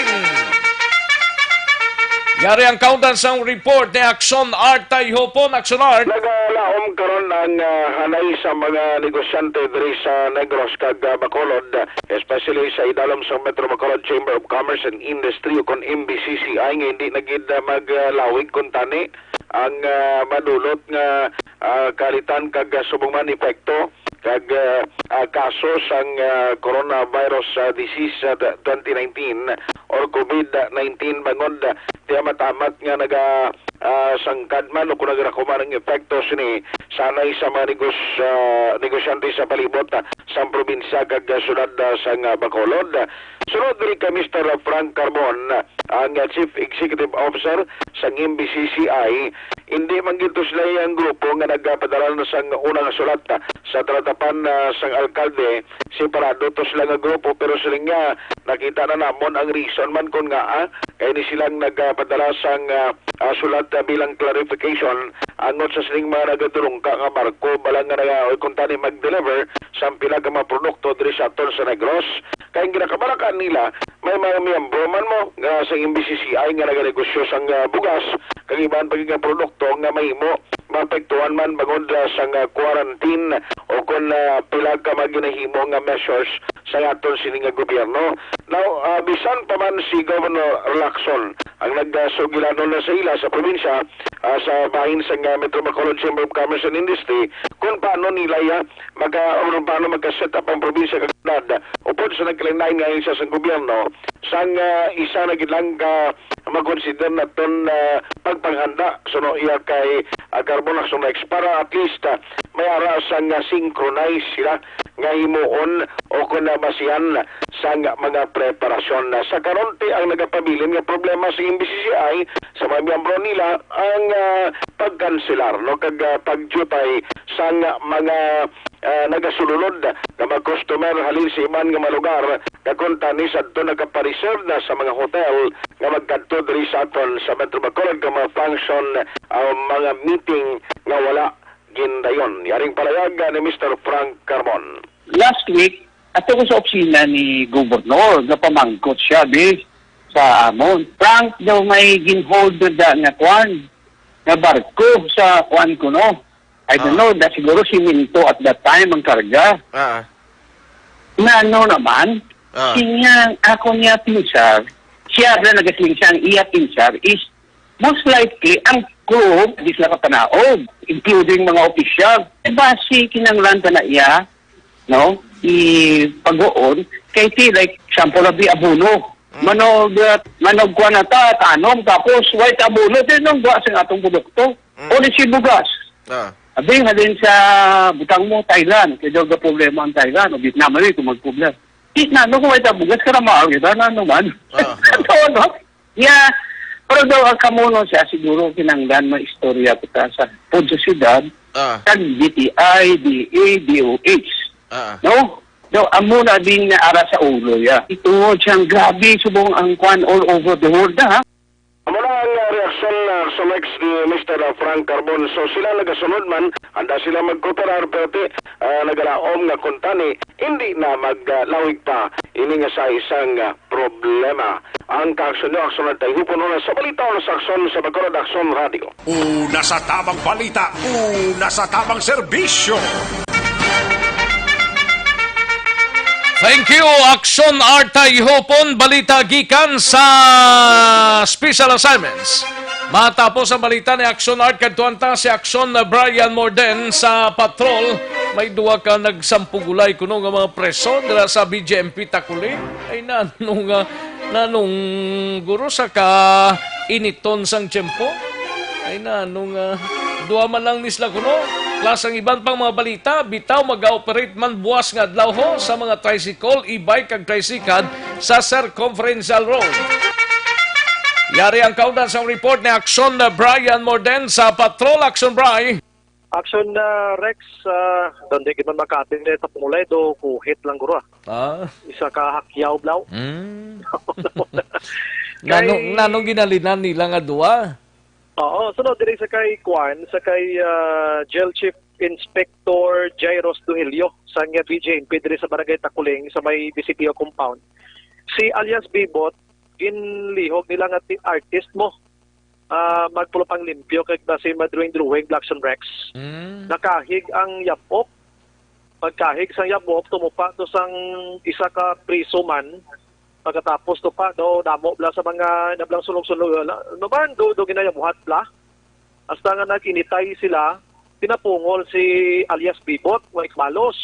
Yari ang kauntan sa report ni Action Art Tayhopon. Action Art. Nagalaom karon ang hanay sa mga negosyante diri sa Negros kag Bacolod, especially sa idalom sa Metro Bacolod Chamber of Commerce and Industry o kon MBCCI nga hindi nagid maglawig kun tani ang madulot nga kalitan kag subong man epekto kag kaso sang coronavirus disease 2019 or COVID-19 bangod tiya matamat nga naga sangkad man o kung nagrakuman ang epekto sini sanay sa mga negosyante sa palibot sa probinsya kag syudad sang Bacolod. Sunod diri ka Mr. Frank Carbon, ang Chief Executive Officer sa MBCCI, hindi man gito sila ang grupo nga nagpadala na sang unang sulat sa tratapan sang alkalde. Separado to sila nga grupo pero sila nga nakita na namon ang reason man kung nga kaya ni silang nagpadala sang sulat bilang clarification angot sa siling mga nagatulong ka nga barko balang nga kung tani mag-deliver sa pila ka mga produkto diri sa Aton sa Negros. Kaya ginakabarakan nila may mga miyembro man mo nga sa MBCCI nga naganegosyo sang bugas kag iban pagiging produkto nga mahimo maapektuhan man bangod sa quarantine o kung pila ka maginahimo nga measures sa aton sining nga gobyerno. Now, bisan pa man si Governor Lacson ang nagsugilano na sa ila sa probinsya sa bahin sa Metro Bacolod Chamber of Commerce and Industry kung paano nila paano magka-set up ang probinsya kagad upod sa nagkalain ngayon sa gobyerno sang isa na gilang mag-consider na ton pagpanghanda so no iya kay carbon action next para at least may ara sang synchronize sila nga himuon o kung basihan sa mga preparasyon. Sa karonte ang nagapabilin nga problema sa MBCCI sa mga miyembro nila ang pagkanselar no kag pagjutay sa mga nagasulunod nga mga customer halin sa iman nga malugar kakunta ni sadto nagapariserve na sa mga hotel nga magkadto diri sa aton sa Metro Bacolod nga mga function mga meeting nga wala gindayon. Yaring palayag ni Mr. Frank Carbon. Last week, ato ko sa opisina ni Gobernador, napamangkot siya, sa amon. Frank daw may ginholder nga kwan, na barko sa kwan ko, no? I don't know, that siguro si Minto at that time ang karga. Na ano naman, ako niya pinsar, siya na nagaslingsang iya pinsar is most likely ang crew, di sila kapanaog, including mga opisyal. Basi kinanglan na iya, no, i-pag-uon, kay ti, like, sample of the abuno. Manog ko na tanong, tapos white abuno, tinong gawa sa atong produkto. O di si bugas. Abing halin sa butang mo, Thailand, kaya daw ga problema ang Thailand, o Vietnam, kung mag-problem. Na, no, kung white bugas, karamahal, kita na naman. Ito, no? Yeah. Pero daw ang kamuno siya, siguro kinanggan mo istorya kita sa Podjosidad, kag DTI, DA, DOH. No? No, amuna din na ara sa ulo ya. Ito siyang grabe, subong ang kwan all over the world, ha? Mula ang reaksyon sa next ni Mr. Frank Carbon. So sila nagasunod man, handa sila magkooperar pero nagalaom nga kuntani, hindi na maglawig pa ini nga sa isang problema. Ang kaaksyon nyo, aksyon na tayo hupon na sa balita o sa aksyon sa Bacolod Aksyon Radio. Una sa tamang balita, una sa tamang serbisyo. Thank you, Aksyon Artay Hopon, balita gikan sa Special Assignments. Matapos ang balita ni Aksyon Art, kadtuanta si Aksyon Brian Morden sa patrol. May duwa ka nagsampugulay kuno nga mga preso dala sa BGMP Takuli. Ay nanong guro sa ka initon sang tiyempo. Ay nanong duwa man lang nisla kuno. Plus ang iban pang mga balita, bitaw mag-operate man buwas nga adlaw ho sa mga tricycle, e-bike kag tricycad sa Circumferential Road. Yari ang kaudan sa report ni Aksyon Brian Morden sa Patrol. Aksyon Brian. Aksyon Rex, donde kita makatin na tapulay do kuhit lang guro. Isa ka hakyaw blaw. Nanong ginalinan nila nga duwa? Oo, sunod diri sa kay Kwan, sa kay Jail Chief Inspector Jairos Duhilio sa nga BJMP diri sa Barangay Takuling sa may BCPO compound. Si alias Bibot, ginlihog nila nga artist mo. Magpulupang limpyo kay si madruing-druwing Blackson Rex. Nakahig ang yapop. Pagkahig sang yapop, tumupa to sang isa ka priso man. Pagkatapos to pa, damo bla sa mga nablang sulong-sulong. No ba, do ginayamuhat bla. Hasta nga nag-initay sila, pinapungol si alias Bibot, Mike Malos.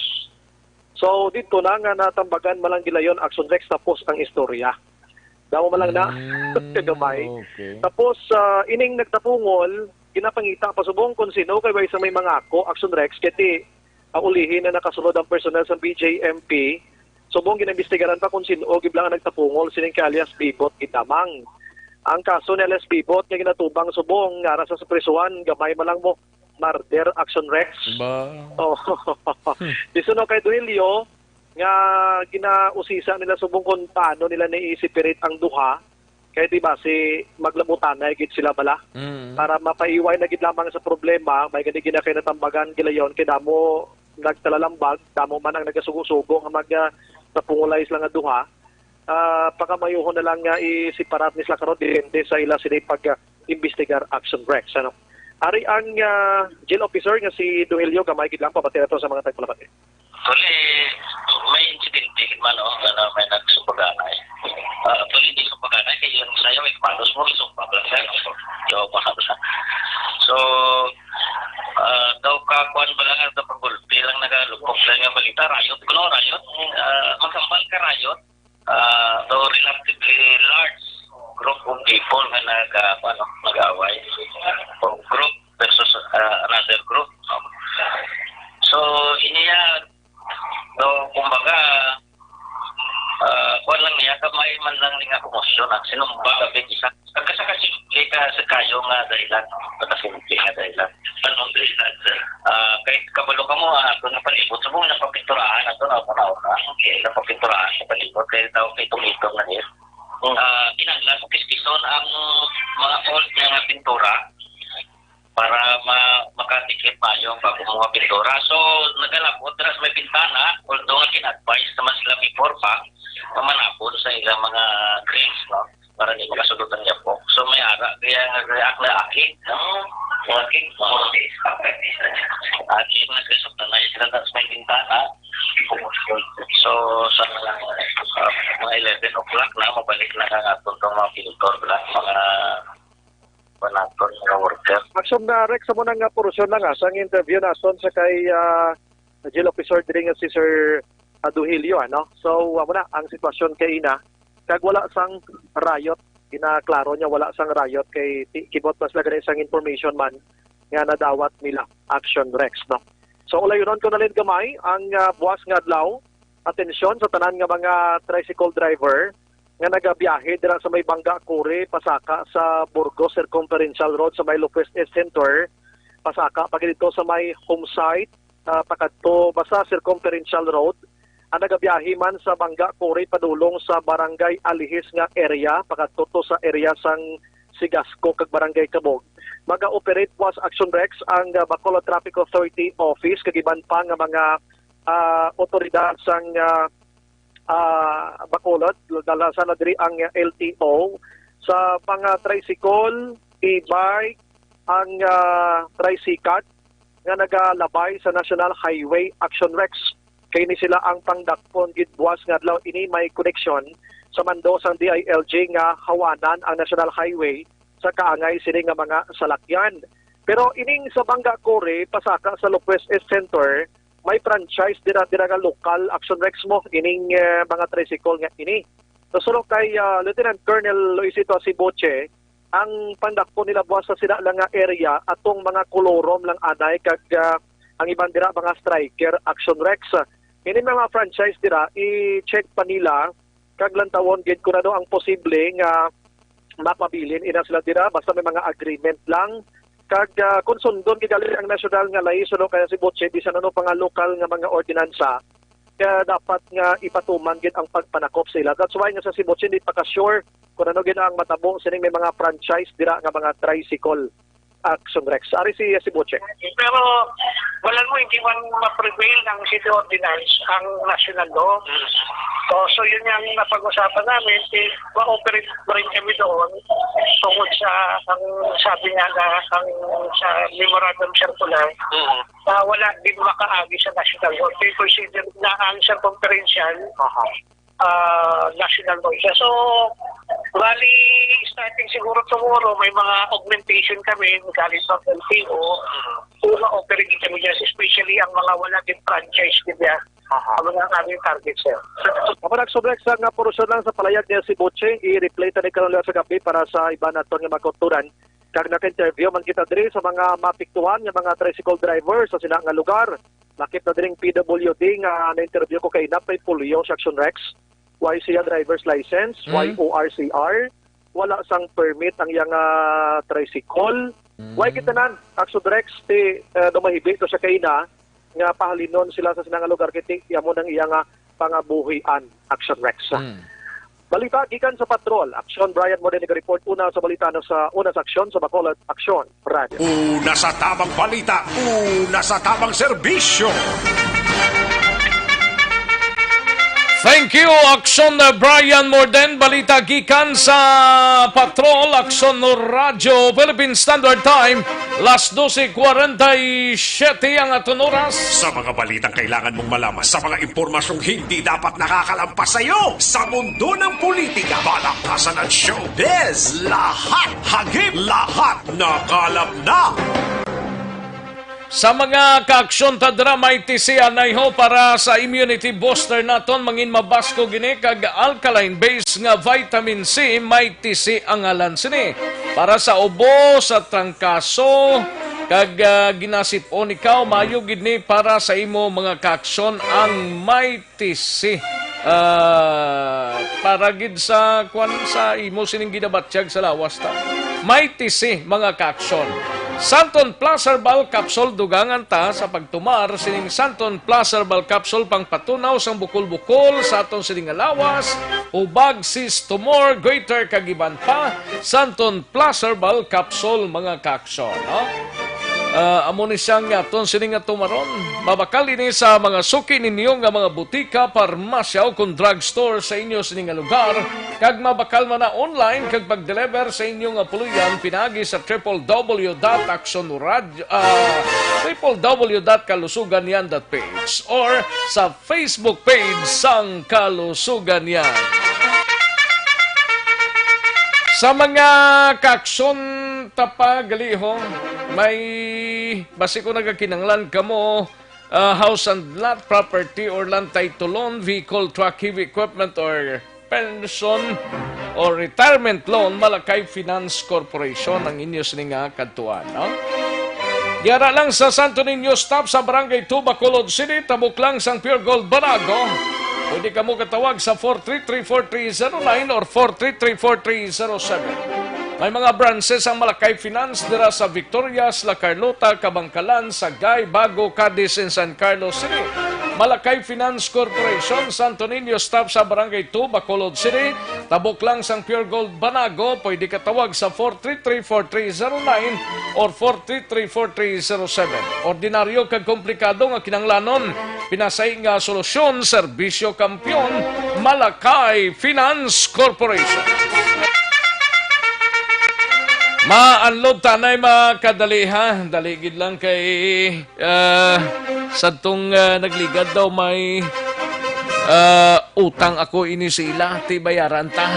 So, dito na nga natambagan malang gilayon Action Rex tapos ang istorya. Damo malang na, kagamay. Okay. Tapos, ining nagtapungol, ginapangita pasubong kung sino kay sa may mga ako, Action Rex, kiti ulihin na nakasunod ang personel sa BJMP. Subong ginambestigaran pa kung sino o giblang nagtapungol sining kay alias Bibot itamang. Ang kaso ni alias Bibot nga ginatubang subong nga sa prisuan gamay malang mo murder Action Rex. Disuno kay Duilio nga ginausisa nila subong kung paano nila naiisipirit ang duha kaya diba si maglabutan na gid sila bala para mapaiway na gid lamang sa problema may gani ginakinatambagan gilayon kay damo nagtalalambag damo man ang nagasugo-sugo nga napungulay sila nga duha pakamayuhon na lang nga isiparat ni sila karon depende sa ila sila pag-investigar action Rex. Ano? Ari ang jail officer nga si Duilio gamay gid lang pabati nato sa mga tagpalabati. Tuli, may insidente man na may nagsumpaganay. Tuli, hindi sumpaganay kaya yung sayo, panos mo, isumpag lang sa'yo. Yung mahabasa. So, daw kakuan ba lang ito pagulpi lang nagalupok sa nga balita, rayot. Kuno rayot, masambal ka rayot, daw relatively large group of people na nag-away. Group versus another group. So, iniya, so, kumbaga, kuwan lang niya, kamay man lang nga kumosyon at sinumba kapit isa. Kagkasakasimple ka sa kayo nga dahilan. Kagkasimple nga dahilan. Anong dahilan? Kahit kabalo ka mo, ito na palibot. Sa mga napapinturahan, ito na una-una. Napapinturahan sa palibot. Kaya daw kay itong-itong na niya. Kinanglan, kiskison ang mga old nga pintura para makatikip pa yung bago mga pintura. So, nagalapot, teras may bintana, although nga kin-advise naman sila before pa, mamanapon sa ilang mga grains, no? Para hindi makasulutan niya po. So, may ara, kaya nag-react na akin, aking nag-result na sila tapos may bintana. So, sa mga 11 o'clock na, mabalik na ang atong mga pintor, mga panaton mga worker. Aksyon na Rex sa muna nga porosyon na nga sa interview nason sa kay jail officer diri nga si Sir Duilio, ano? So muna ang sitwasyon kay ina kag wala sang riot, ginaklaro niya wala sang riot kay kibot mas lagay sang information man nga nadawat nila Action Rex, no? So ulayonon ko na rin gamay ang buwas nga adlaw. Atensyon sa tanan nga mga tricycle driver nga nagabiyahe dira sa may Bangga Kure pasaka sa Burgos Circumferential Road sa may Lopez Center pasaka pag dito sa may home site pakadto basta Circumferential Road ang nagabiyahe man sa Bangga Kure padulong sa Barangay Alihis nga area pakadto sa area sang Sigasco kag Barangay Cabog maga-operate was Action Rex ang Bacolod Traffic Authority Office kagiban pa nga mga otoridad sang Bacolod, dalasan na diri ang LTO sa mga tricycle, e-bike, ang tricycat nga nagalabay sa National Highway Action Rex. Kay ni sila ang pangdakpon gidbuwas nga adlaw ini may connection sa mando sang DILG nga hawanan ang National Highway sa kaangay sini nga mga salakyan. Pero ining sa Bangga Kore pasaka sa Lopez Center may franchise dira nga local Action Rex mo ining mga tricycle nga ini. So sulod kay Lieutenant Colonel Luisito Siboche, ang pandakpo nila buwas sa sila lang nga area atong mga kolorom lang anay kag ang ibang dira mga striker Action Rex. Ini mga franchise dira i-check pa nila kag lantawon gid kun ano ang posible nga mapabilin ina sila dira basta may mga agreement lang. Kag kung sundon gigali ang national nga layso no kaya si Botche bisan ano pa nga lokal nga mga ordinansa kaya dapat nga ipatuman gid ang pagpanakop sila. That's why nga sa si Botche hindi pa ka sure kung ano gid ang matabo sining may mga franchise dira nga mga tricycle Action Rex. Ari si Botche. Pero wala mo hindi man ma-prevail ng city ordinance ang national law. So yun yung napag-usapan namin, ma-operate pa rin kami doon tungkol sa ang sabi nga na ang sa memorandum circular wala din makaagi sa national law. They consider na ang circumferential national law. So bali starting siguro tomorrow may mga augmentation kami galing sa LTO operate kami dyan, especially ang mga wala din franchise niya ang mga aming target, sir. Kapag nagsobrex nga porosyon lang sa palayag niya si Botche, i-replay tani karon sa gabi para sa iba naton nga magkuturan. Kag naka-interview man kita diri sa mga mapiktuhan nga mga tricycle driver sa sila nga lugar. Nakita diring PWD nga na-interview ko kay Napay Pulyo sa Action Rex. Why siya driver's license, YORCR, wala sang permit ang iyang tricycle. Why kita nan Action Rex dumahibi to sa kaina nga pahalinon sila sa sinang lugar kiti yamo nang iyang pangabuhian Action Rex. Balita gikan sa patrol, Action Brian Modenig report una sa balita sa una sa aksyon sa Bacolod Action Radio. Una sa tamang balita, una sa tamang serbisyo. Thank you, Aksyon Brian Morden. Balita gikan sa Patrol, Aksyon Radyo, Philippine Standard Time. Las 12:47 ang aton oras. Sa mga balitang kailangan mong malaman, sa mga impormasyong hindi dapat nakakalampas sa iyo, sa mundo ng politika, balakasan at showbiz, lahat hagip, lahat nakalap na. Sa mga kaaksyon tadra may tisian na iho para sa immunity booster naton mangin mabasko gini kag alkaline base nga vitamin C may tisi ang alan sini para sa ubo, sa trangkaso kag ginasipon ikaw mayo gid ni para sa imo mga kaaksyon ang may tisi. Para gid sa kwan sa imo sining ginabatsyag sa lawas ta. May tisi mga kaaksyon. Santon Plus Herbal Capsule dugangan ta sa pagtumar sining Santon Plus Herbal Capsule pang patunaw sang bukol-bukol sa aton sining lawas, ubag, cyst, tumor, goiter kagiban pa. Santon Plus Herbal Capsule mga kaaksyon, no? Amo ni siyang aton sining tumaron. Mabakal ini sa mga suki ninyo nga mga butika, parmasya o kung drugstore sa inyo sining lugar. Kag mabakal man na online kag pag-deliver sa inyo nga puluyan pinagi sa www.kalusuganyan.page or sa Facebook page sang Kalusuganyan. Sa mga kaaksyon tapagalihong may basi ko nagakinanglan kamo house and lot property or land title loan, vehicle, truck, heavy equipment or pension or retirement loan, Malakay Finance Corporation ang inyo sininga kadtuan, no? Yara lang sa Santo Niño stop sa Barangay 2 Bacolod City, tabok lang sang Pure Gold Banago. Pwede ka mo katawag sa 433-4309 or 433-4307. May mga branches ang Malakay Finance dira sa Victorias, La Carlota, Kabangkalan, Sagay, Bago, Cadiz, and San Carlos City. Malakay Finance Corporation, Santo Niño stop sa Barangay 2 Bacolod City, tabok lang sang Pure Gold Banago. Pwede ka tawag sa 433-4309 or 433-4307. Ordinaryo kag komplikado nga kinanglanon, pinasay nga solusyon, serbisyo kampyon, Malakay Finance Corporation. Ma-unload tanay makadali ha. Daligid lang kay sa tong nagligad daw may utang ako ini sila. Ti bayaran ta.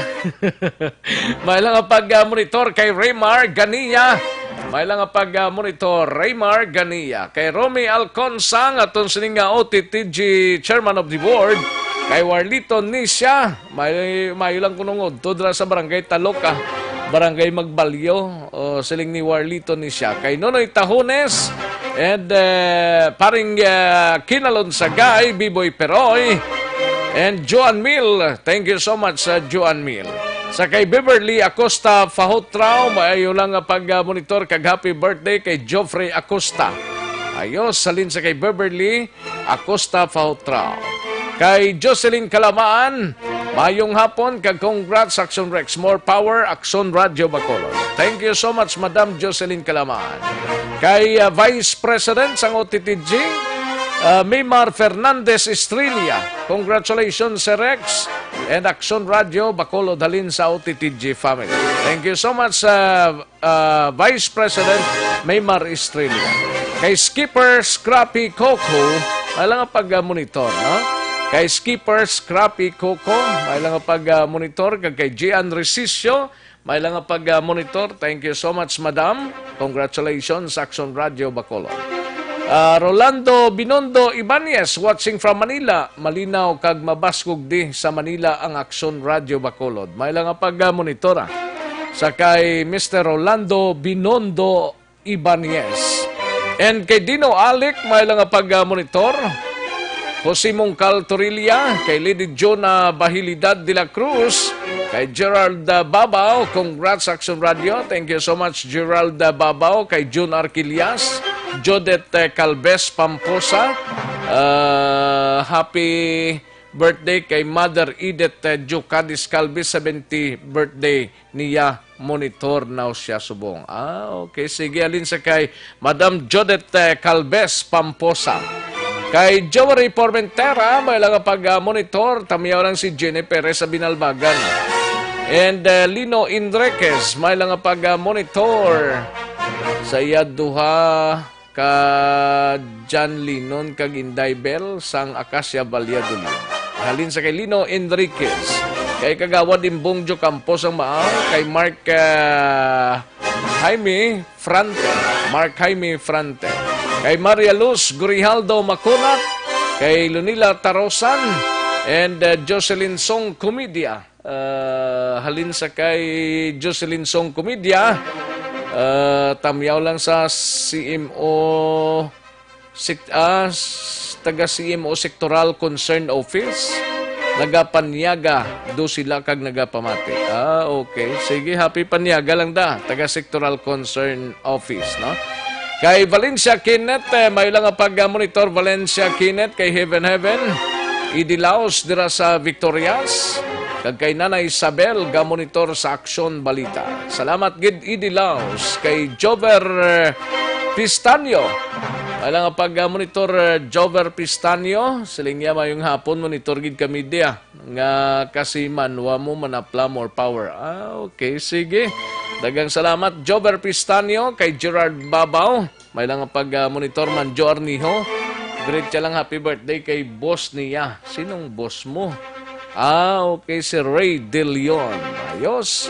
May lang pag-monitor kay Raymar Ganiya. May lang pag-monitor Raymar Ganiya. Kay Romy Alconsang aton sining OTTG Chairman of the Board. Kay Warlito Nisha. May lang kunungod. Tudra sa Barangay Taloca. Barangay Magbalyo, siling ni Warlito ni siya. Kay Nonoy Tahones, and paring Kinalon Sagay, Biboy Peroy, and Joan Mill. Thank you so much, Joan Mill. Sa kay Beverly Acosta Fahotrao, maayo lang pag-monitor kag happy birthday kay Geoffrey Acosta. Ayos, salin sa kay Beverly Acosta Fahotrao. Kay Jocelyn Kalamaan, mayong hapon, kag congrats Action Rex. More power, Action Radio Bacolod. Thank you so much, Madam Jocelyn Kalamaan. Kay Vice President sang OTTG, Mimar Fernandez Estrella. Congratulations, Sir Rex. And Action Radio Bacolod halin sa OTTG family. Thank you so much, Vice President Mimar Estrella. Kay Skipper Scrappy Coco, ay lang pag-monitor, no? Kay Skipper Scrappy Coco, may lang pag-monitor. Kay Gian Resisio, may lang pag-monitor. Thank you so much, Madam. Congratulations, Action Radio Bacolod. Rolando Binondo Ibanez, watching from Manila. Malinaw kag mabaskog di sa Manila ang Action Radio Bacolod. May lang pag-monitor. Sa kay Mr. Rolando Binondo Ibanez. And kay Dino Alec, may lang pag-monitor. Jose Mongcal Torilla, kay Lady Jonah Bahilidad de la Cruz, kay Gerald Babao, congrats Action Radio. Thank you so much, Gerald Babao. Kay June Arquilias, Jodette Calves Pamposa, happy birthday kay Mother Edith Jucadis Calves, 70 birthday niya. Monitor na siya subong. Okay. Sige, alin sa kay Madam Jodette Calves Pamposa. Kay Joey Formentera, may lang pag-monitor. Tamiyaw lang si Jenny Perez sa Binalbagan. And Lino Enriquez, may lang pag-monitor. Sa iya duha ka John Linon kag Inday Bell sang Acacia Valladolid. Halin sa kay Lino Enriquez. Kay Kagawad Imbong Jo Campos ang maaw. Kay Mark Jaime Frante. Mark Jaime Frante. Kay Maria Luz Gurijaldo Makunat, kay Lunila Tarosan, and Jocelyn Song Comedia. Halin sa kay Jocelyn Song Comedia, tamyaw lang sa CMO, taga CMO Sectoral Concern Office, nagapanyaga, do sila kag nagapamati. Okay. Sige, happy panyaga lang da, taga Sectoral Concern Office, no? Kay Valencia Kenneth, may lang pag-monitor Valencia Kenneth kay Heaven Idilaos dira sa Victorias. Kag kay Nanay Isabel, ga-monitor sa Aksyon Balita. Salamat gid Idilaos. Kay Jover Pistanyo, may lang pag-monitor Jover Pistanyo. Siling niya mayong hapon, monitor gid kami dia. Nga kasi manwa mo manapla more power. Okay, sige. Dagang salamat, Jover Pistanyo, kay Gerard Babaw. May lang pag-monitor man, Jo Arniho. Great siya lang, happy birthday kay boss niya. Sinong boss mo? Okay, si Ray De Leon. Ayos.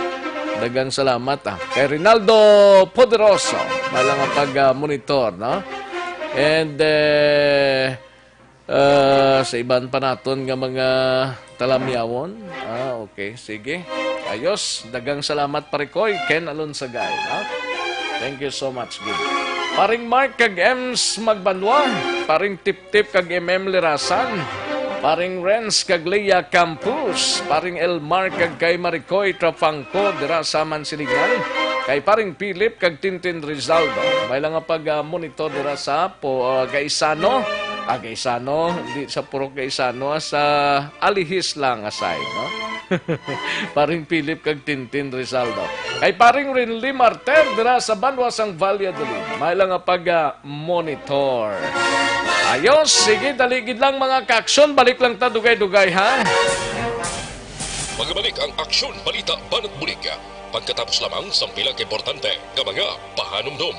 Dagang salamat, Kay Rinaldo Poderoso. May lang pag-monitor, no? And, sa iban pa naton nga mga talamyawon. Okay, sige. Ayos, dagang salamat parikoy, Ken Alonsagay. Thank you so much, good. Paring Mark kag Ems Magbanwa, paring Tip-Tip kag MM Lirasan, paring Renz kag Leia Campus, paring Elmar kag kay Maricoy Trafangco dira sa Mansiligan, kay paring Philip kag Tintin Rizaldo. May lang pag-monitor dira sa Gaisano. Gaisano, di sa puro Gaisano, sa Alihis lang asay, no? Paring Philip kag Tintin Rizaldo. Kay paring Rinly Martel dira sa Banwasang Valladolid. May lang pag-monitor. Ayos, sige, daligid lang mga kaaksyon. Balik lang ta dugay-dugay, ha? Magbalik ang Aksyon Balita Banat Bulig. Pagkatapos lamang sa pilang importante ng mga pahanumdum.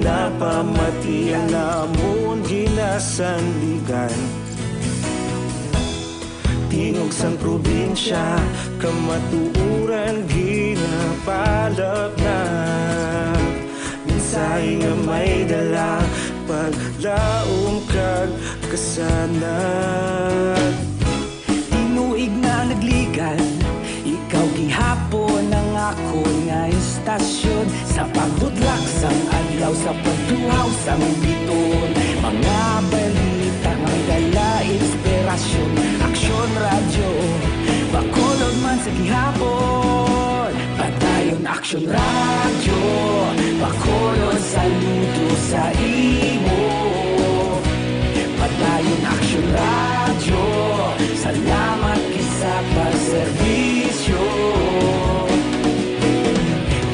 Napamati ang namon ginasandigan. Tingog sang probinsya, kamatuuran ginapalap na. Minsay nga may dala, paglaom kag kasanan. gihapon ang ako nga istasyon, sa paghudlak sang adlaw, sa pagduhaw sang biton. Mga balita nga may dala inspirasyon, aksyon radyo, Bacolod man sa gihapon. Padayon aksyon radyo, Bacolod saludo sa imo. Padayon aksyon radyo, salamat kisa pagserbisyo.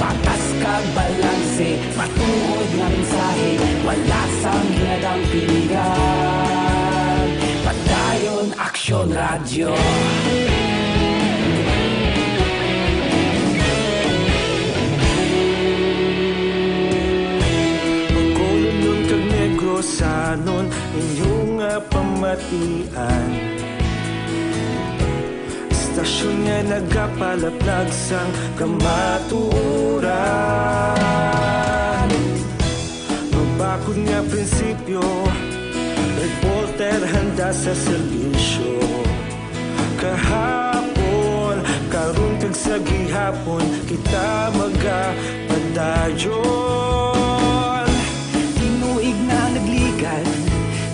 Patas kag balanse, matuod nga mensahe, wala sang ginadang pilihan. Padayon aksyon radyo. Bacolod nun kag Negrosanon, inyong pamatian. Istasyon nga nagapalaplag sang kamatuuran. Magbakod nga prinsipyo, reporter handa sa serbisyo. Kahapon, karon kag sa gihapon, kita magapadayon. Tinuig na nagligan,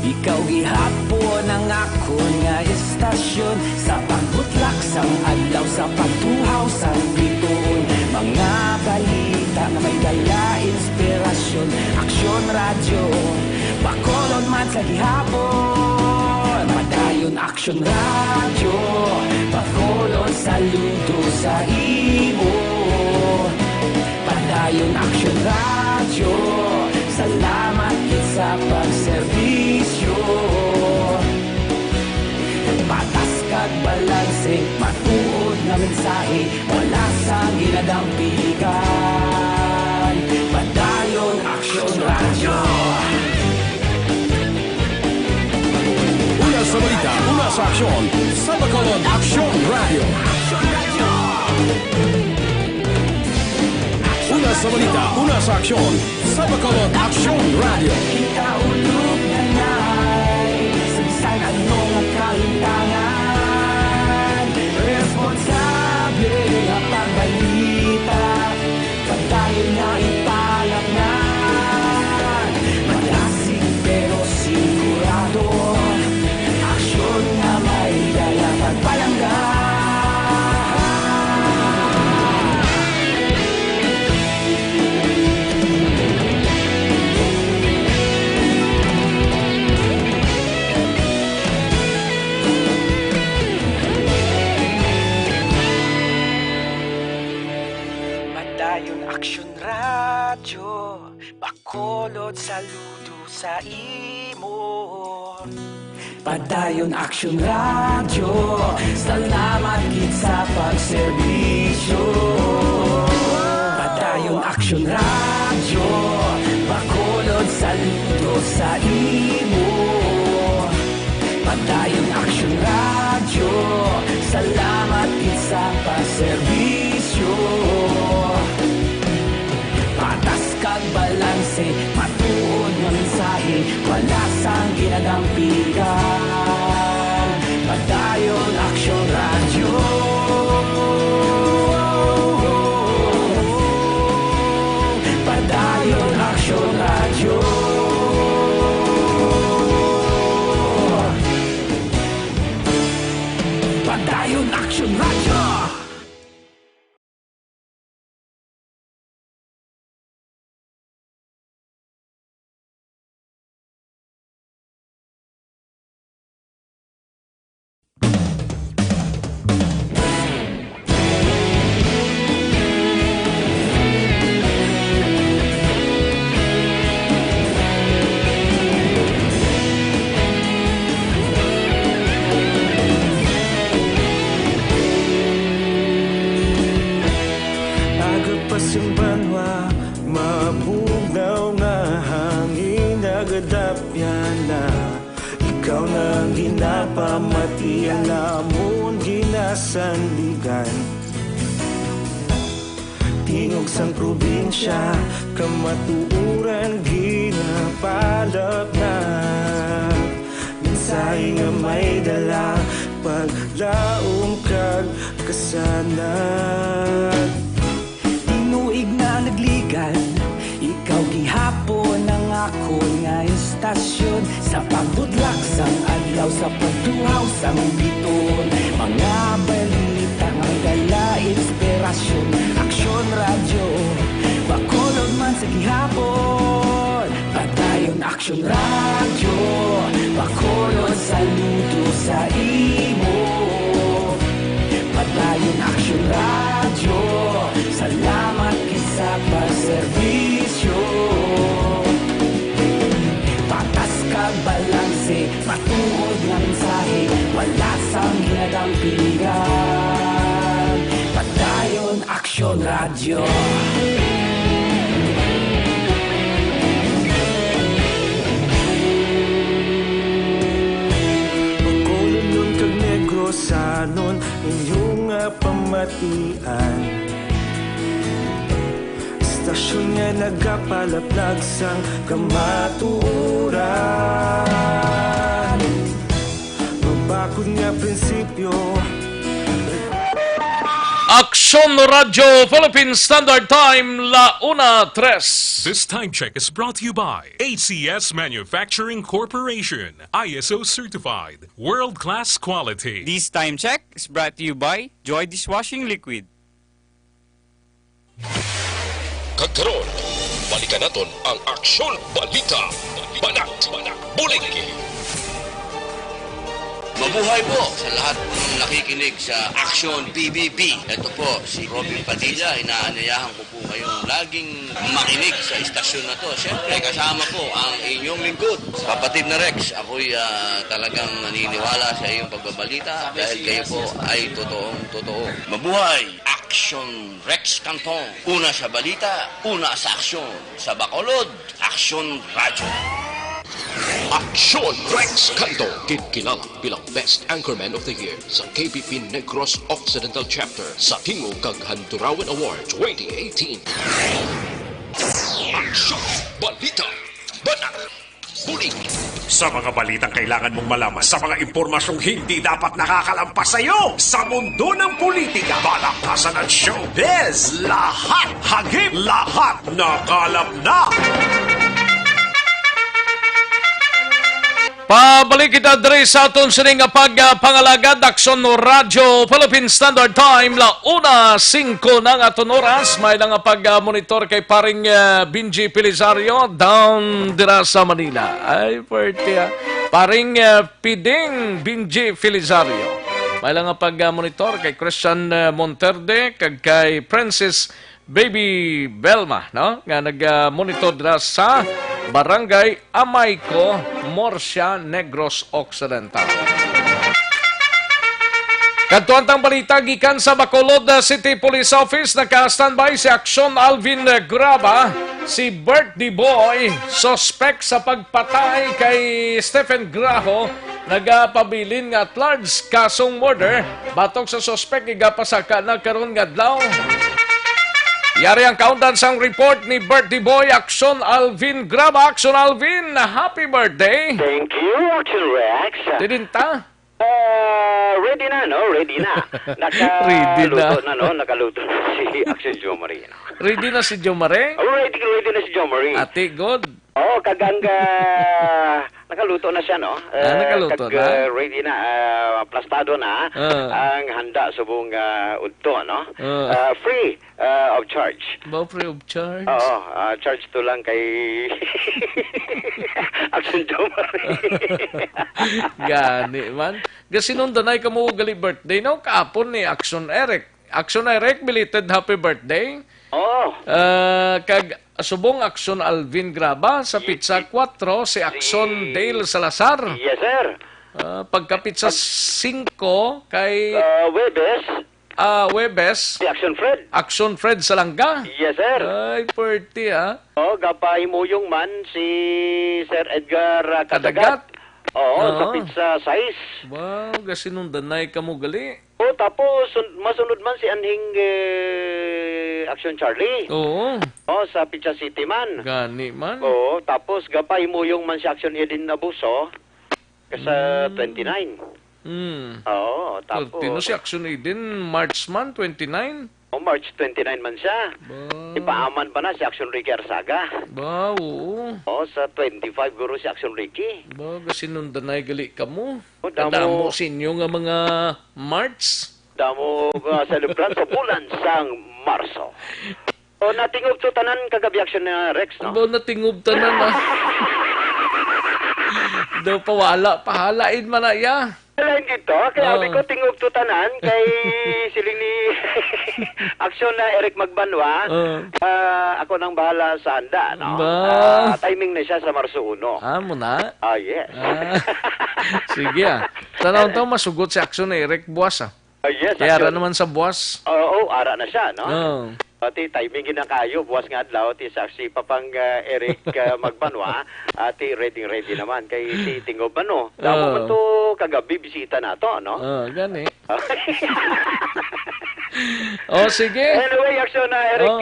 ikaw gihapon ang ako nga istasyon, sa pagbutlak sang adlaw, sa pagtuhaw sang biton. Mga balita na may dala inspirasyon, aksyon radyo, Bacolod man sa gihapon. Padayon aksyon radyo, Bacolod saludo sa imo. Padayon aksyon radyo, salamat sa pagserbisyo. Patas kag balanse, matuod nga mensahe, wala sang ginadang pilihan. Padayon aksyon radyo. Una sa balita, una sa aksyon, sa Bacolod Aksyon Radio. Una sa balita, una sa aksyon, sa Bacolod Aksyon Radio. Ikaulog na na'y sabisan ano nga kahintangan. Responsable nga pagbalita, padayon nga ipalangnan. Malasig pero sigurado, aksyon nga may dala pagpalanggan. Padayon aksyon radyo, Bacolod saludo sa imo. Padayon aksyon radyo, salamat gid sa pagserbisyo. Padayon aksyon radyo, Bacolod saludo sa imo. Padayon aksyon radyo, salamat gid sa pagserbisyo. Patas kag balanse, matuod nga mensahe, wala sang ginadang pilihan. Padayon aksyon radyo. Padayon aksyon radyo. Padayon aksyon radyo. Pasimbanwa, mabugnaw nga hangin nagadapyan na. Ikaw nang ginapamatian, namon ginasandigan. Tingog sang probinsya, kamatuuran ginapalap na. Mensahe nga may dala, paglaom kag kasanan. Sa pagbudlak sang adlaw sa pagtuhaw sang biton, mga balita ang dala inspirasyon. Aksyon radyo, Bacolod man sa gihapon. Padayon Aksyon radyo, Bacolod saludo sa imo. Padayon Aksyon radyo, salamat kisa pagserbisyo. Patas kag balanse, matuod nga mensahe, wala sang hinadang pilihan. Padayon Aksyon radyo. Bacolod nun kag Negrosanon, inyong pamatian. Stasyon nga nagapalaplag sang kamatuoran. Mabakod nga prinsipyo. Aksyon Radyo Philippine Standard Time, La Una Tres. This time check is brought to you by ACS Manufacturing Corporation, ISO certified, world-class quality. This time check is brought to you by Joy Dishwashing Liquid. Kagkaroon, balikan naton ang Aksyon Balita. Banat, Buligi. Mabuhay po sa lahat po ng nakikinig sa Aksyon PBB. Ito po si Robin Padilla. Inaanyayahan ko po kayong laging makinig sa istasyon na to. Siyempre, kasama po ang inyong lingkod. Kapatid na Rex, ako'y talagang naniniwala sa iyong pagbabalita dahil kayo po ay totoong-totoo. Mabuhay! Aksyon Rex Canton. Una sa balita, una sa aksyon. Sa Bacolod, Aksyon Radyo. Aksyon Rex Canto, kilala bilang Best Anchorman of the Year sa KBP Negros Occidental Chapter sa Tingog kag Handurawan Award 2018. Aksyon Balita, Banat, Bulig. Sa mga balitang kailangan mong malaman, sa mga impormasyong hindi dapat nakakalampas sa iyo, sa mundo ng politika, balakasan at showbiz, lahat, hagip, lahat, nakalap na! Pabalik kita diri sa aton sining pagpangalagad Aksyon Radyo Philippine Standard Time, La Una 5 ng aton oras. May lang pag-monitor kay paring Benji Pelizario down dira sa Manila. Ay, pwerte paring Piding Benji Pelizario. May lang pag-monitor kay Christian Monterde kag kay Princess Baby Belma, no? Nga nag-monitor dira sa Barangay Amayco, Morsia, Negros Occidental. Kantuantang balita gikan sa Bacolod City Police Office, naka-standby si Aksyon Alvin Graba, si Bert D. Boy, suspect sa pagpatay kay Stephen Graho, nagapabilin nga at large kasong murder. Batok sa suspect igapasaka na karon nga adlaw. Yari ang countdown sang report ni Bert D. Boy, Aksyon Alvin Graba. Aksyon Alvin, happy birthday! Thank you, Aksyon Rex. Tidinta? Ready na, no? Ready na. Ready na. Nakaluto na si Aksyon Jo Marie. Ready na si Jo Marie? Ready na si Jo Marie. Ate, good. Kaganga nakaluto na siya, no? Nakaluto na? Ready na, plastado na ang handa sa buong udto, no? Free of charge. Ba, free of charge? Oo, charge to lang kay Aksyon Jo Marie. Gani man. Gasinundan ay kamo gali birthday, no? Kaapon ni Aksyon Eric. Aksyon Eric, belated happy birthday. Oo. Kag subong Aksyon Alvin Graba sa Pizza 4 si Aksyon Dale Salazar. Yes, sir. Pagka-pizza 5 kay Webes. Si Aksyon Fred. Aksyon Fred Salanga. Yes, sir. Ay, party gapay mo yung man si Sir Edgar Kadagat. Sa pizza size. Wow, gasinundan na kamo gali. Tapos masunod man si Anhing Aksyon Charlie. Oo. Sa Pizza City man. Gani man. Tapos gapay mo yung man si Aksyon Edin Nabuso sa 29. Hmm. Tapos Tino si Aksyon Edin March man 29. March 29 man siya. Ipaaman pa na si Action Ricky Arsaga. Ba, oo. O, sa 25 guro si Action Ricky. Ba, kasi nung danay gali ka mo. O, Kadamo sa inyo nga mga March. Damo celebran sa bulan sang Marso. O, natingob to tanan kagabi Action Rex, no? Ba, natingob tanan na. Daw pahalain man na iya. Alain dito, kaya ko tingob to tanan kay siling ni Aksyon na Eric Magbanwa. Ako nang bahala sa handa, no? Timing na siya sa Marso 1. Mo na? Yes. Sige Tanaw taon masugot si Aksyon na Eric buwas Yes. Kaya ara naman sa buwas. Oo, ara na siya, no? Ati timing na kayo, buwas nga adlaw, ti saksi papang Eric Magbanwa, ati ready naman kay ti Tingob ano. Damo man to kagabi bisita na to, no? Gani. Sige. Anyway, Aksyon na Eric,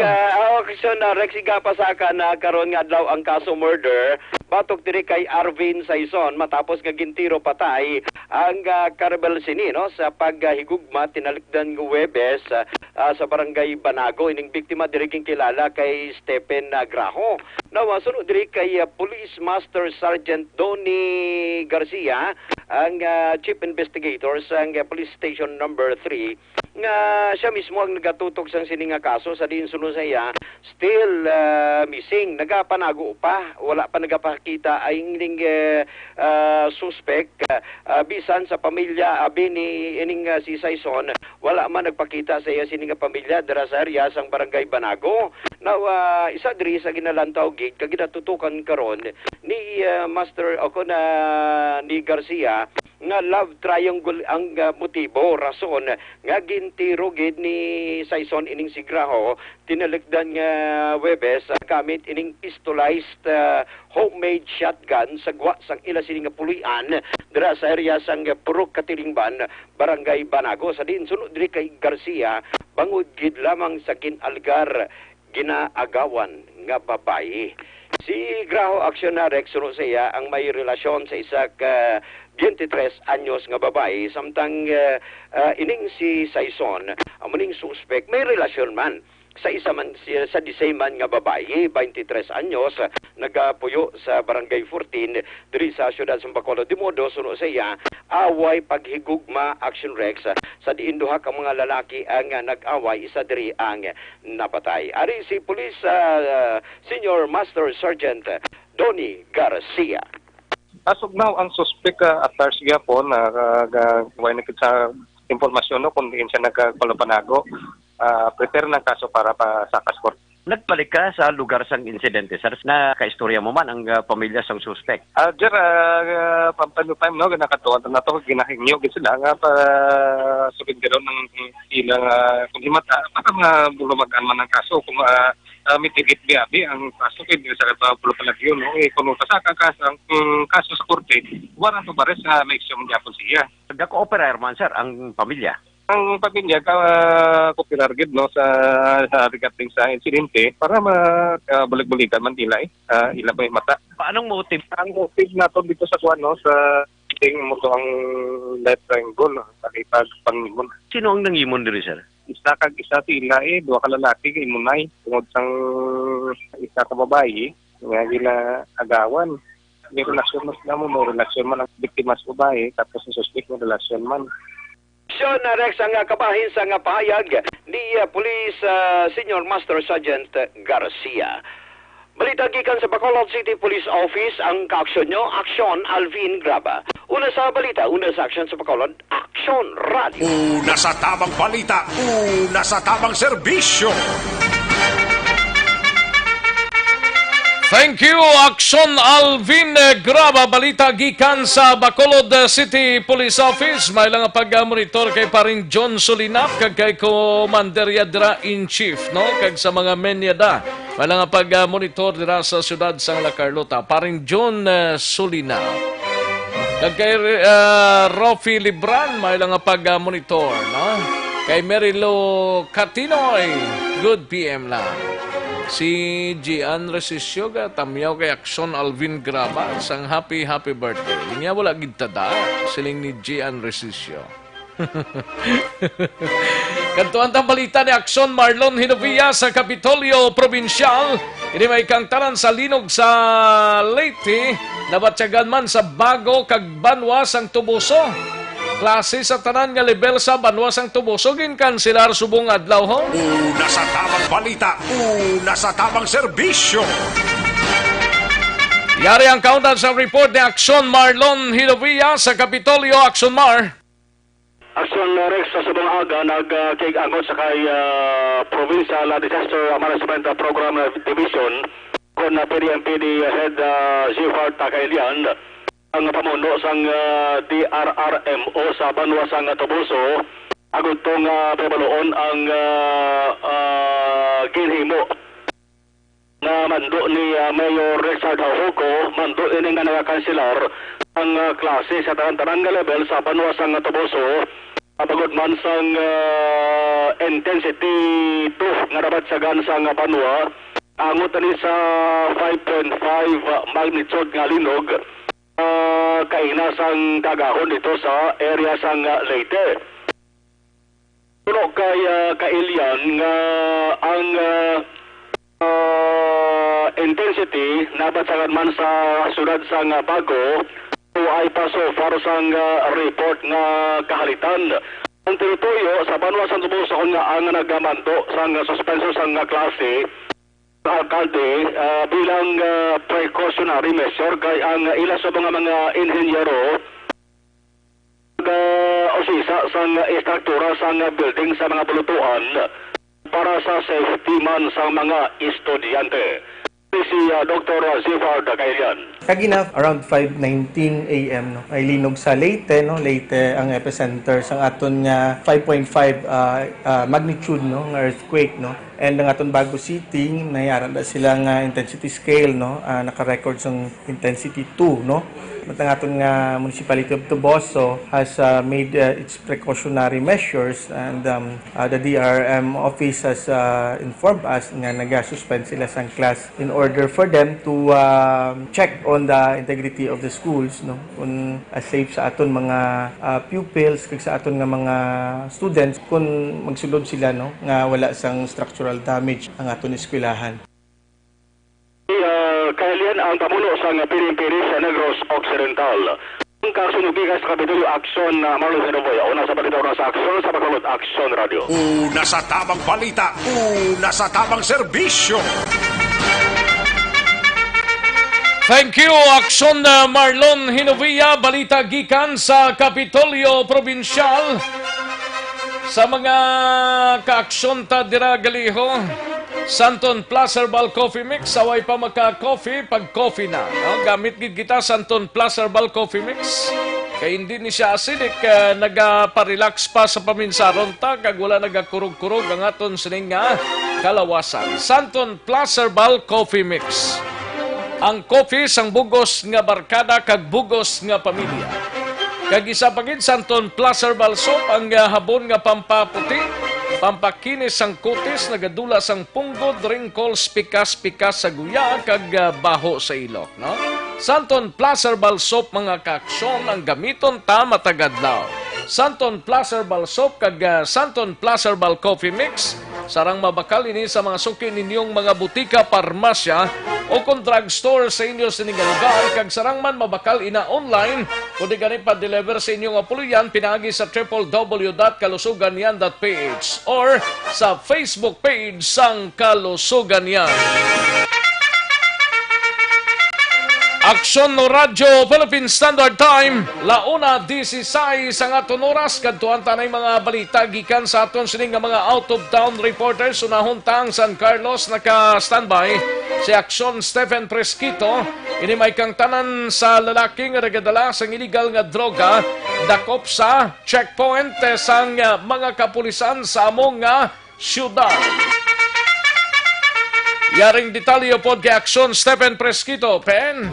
Aksyon na Rex igapasaka na karon nga adlaw ang kaso murder. Batok diri kay Arvin Saison matapos nga gintiro patay ang Carabel Sini, no, sa paghigugma tinalikdan ng Huwebes sa barangay Banago. Ining biktima diri kilala kay Stephen Graho. Nawasunod diri kay Police Master Sergeant Donnie Garcia, ang Chief Investigator sa Police Station number 3, nga siya mismo ang nagatutok sa sininga kaso sa din sunod sa iya still missing. Nagapanago pa, wala pa nagapakita ay ining suspect. Bisan sa pamilya abi ni ining si Saison, wala man nagpakita sa iya sininga pamilya dira sa area sang barangay Banago. Now isa diri sa ginalantaw gig kag ginatutukan karon ni Master ako na ni Garcia nga love triangle ang motibo, rason nga gintiro gid ni Saison ining si Graho tinalikdan nga Huwebes gamit ining pistolized homemade shotgun sa gwa sang ila sini nga pulian dira sa area sang Purok Katilingban, barangay Banago. Sa din sunod diri kay Garcia, bangod gid lamang sa ginalgar ginaagawan nga babae. Si Graho Aksyon na Rex sunod sa iya ang may relasyon sa isa ka 23 anyos nga babae, samtang ining si Saison amuning suspect may relasyon man sa isa man sa the same man nga babae, 23 anyos, nagapuyo sa barangay 14 diri sa siyudad sa Bacolod. Di modo suno sa iya away paghigugma Action Rex sa diin duha ka mga lalaki ang nag-away, isa diri ang napatay. Ari si Police Senior Master Sergeant Donnie Garcia. Asog now ang suspect atar siya po na sa impormasyon no kung diin siya nagkalapanago. Prepare ng kaso para pa sa kaskor. Nagbalik ka sa lugar sang insidente, sir, na kaistorya mo man ang pamilya sang suspect. Jer, pampano-time, no, nakatuwan na to, ginahingyo, sila nga para subin ka ng ilang kumimata, para mabulumagaan man ang kaso, kung mitigit biyabi ang kaso, kaya sa bulupalagyo, no, kung kasaka ang kaso sa korte, warang to bares na may isyong yapon siya. Nag-cooperar man, sir, ang pamilya? Ang pamilya cooperar gid no sa regarding sa insidente para balik-balikan man nila ila may mata. Paanong motive? Ang motive nato dito sa kuan no sa ting mo to ang left triangle palipag pangimon. Sino ang nangimon diri, sir? Isa kag isa sila duha ka lalaki kay imunay tungod sang isa ka babae nga gila agawan. May relasyon mas mo relasyon man ang biktima sa babae tapos ang suspect mo relasyon man. Aksyon na Rex ang kabahin sa pahayag ni Police Senior Master Sergeant Garcia. Balita gikan sa Bacolod City Police Office ang kaaksyon nyo, Aksyon Alvin Graba. Una sa balita, una sa aksyon sa Bacolod, Aksyon Radio. Una sa tamang balita, una sa tamang serbisyo. Thank you, Aksyon Alvin Graba. Balita gikan sa Bacolod City Police Office. May lang pag-monitor kay paring John Solinap kag kay Commander Yadra in Chief, no? Kag sa mga menyada. May lang pag-monitor dira sa siyudad sang La Carlota. Paring John Solinap. Kag kay Rofi Libran, may lang pag-monitor, no? Kay Merilo Catinoy, good PM lang. Si Gian Resisyoga, tamyaw kay Aksyon Alvin Graba, sang happy birthday. Niya wala gid tada, siling ni Gian Resisyo. Kantuan tang balita ni Aksyon Marlon Hinovia sa Kapitolyo Provincial. Ini may kang tanan sa linog sa Leyte. Nabatyagan man sa Bago kag Banwas ang Tubuso. Klase sa tanan nga level sa Banwas ang Tubuso. Ginkanselar subong adlaw ho. Una sa tamang balita, una sa tamang serbisyo. Yari ang countdown sa report ni Aksyon Marlon Hinovia sa Kapitolyo. Aksyon Mar. Aksyon Rex sa subang aga nagkikangot sa kay Provincial Disaster Management Program Division kon PDMPD Head Zifard Takailian ang pamuno sang DRRMO sa Banwas ang Tubuso agud tong pabaloon ang ginhimo na mando ni Mayor Richard Hauco, mando ini nga nagakanselar ang klase sa tanan-tanan nga level sa Banwas ang Tubuso. Pagod man sang intensity 2 nga dapat sagan sa Banwa, angot ni sa 5.5 magnitude nga linog kainasang kagahon dito sa area sang Leyte. Puno kay kailian nga ang intensity nabatsagan man sa sudad sang Bago ay pa so far sang report nga kahalitan. Ang teritoryo sa Banwas ang Tubuso nga ang nagamanto sang suspenso sang klase sa alkalde bilang precautionary measure kay ang ila sa mga inhenyero osisa sang istruktura sang building sa mga bulutuan para sa safety man sa mga estudyante. Si Dr. Zifard Takailian. Kagina around 5:19 AM no ay linog sa Leyte no. Leyte ang epicenter sang aton nga 5.5 magnitude no nga earthquake no. And ang aton Bago City nayaran da sila nga intensity scale no naka-record sang intensity 2 no. Ang aton nga municipality of Tubuso has made its precautionary measures and the DRM office has informed us nga naga-suspend sila sang class in order for them to check on the integrity of the schools no kung safe sa aton mga pupils kag sa aton nga mga students kung magsulod sila no nga wala sang structural damage ang aton eskwelahan. Kailian ang pamuno sa Piri-Piri sa Negros Occidental. Ang kasunugi sa Kapitolyo Aksyon Marlon Hinovia. Una sa balita, una sa Aksyon, sa Bacolod Aksyon Radio. Una sa tamang balita, una sa tamang serbisyo. Thank you, Aksyon Marlon Hinovia. Balita gikan sa Kapitolyo Provincial. Sa mga kaaksyon ta dira galiho, Santon Plus Herbal Coffee Mix, saway pa maka-coffee pag coffee na. No? Gamit gid kita Santon Plus Herbal Coffee Mix. Kaya hindi ni siya acidic, nagpa-relax pa sa paminsaron ta, kag wala nagakurog-kurog ang aton sining nga kalawasan. Santon Plus Herbal Coffee Mix. Ang coffee sang bugos nga barkada kag bugos nga pamilya. Kag isa pagid Santon Plus Herbal Soap, ang habon nga pampaputi, pampakinis sang kutis, nagadula sang punggod, wrinkles, pikas-pikas sa guya, kag baho sa ilok. No? Santon Plus Herbal Soap, mga kaaksyon, ang gamiton ta matagadlaw. Santon Plus Herbal Soap, kag Santon Plus Herbal Coffee Mix, sarang mabakal ini sa mga suki ninyong mga butika, parmasya, o kung drugstore sa inyo sa inyong lugar, kag sarang man mabakal ina online, o di ganit pa-deliver sa inyong apuluyan, pinagi sa www.kalusuganyan.ph or sa Facebook page sang Kalusuganyan. Aksyon no Radyo Philippine Standard Time, launa 16 ang aton oras, kadtuan tanay mga balita gikan sa aton sining nga mga out of town reporters. Unahon tang San Carlos naka-standby si Aksyon Stephen Presquito. Ini may kang tanan sa lalaking nagadala sang illegal nga droga dakop sa checkpoint sang mga kapulisan sa among nga syudad. Yaring detalyo pod kay Aksyon Stephen Presquito. Pen.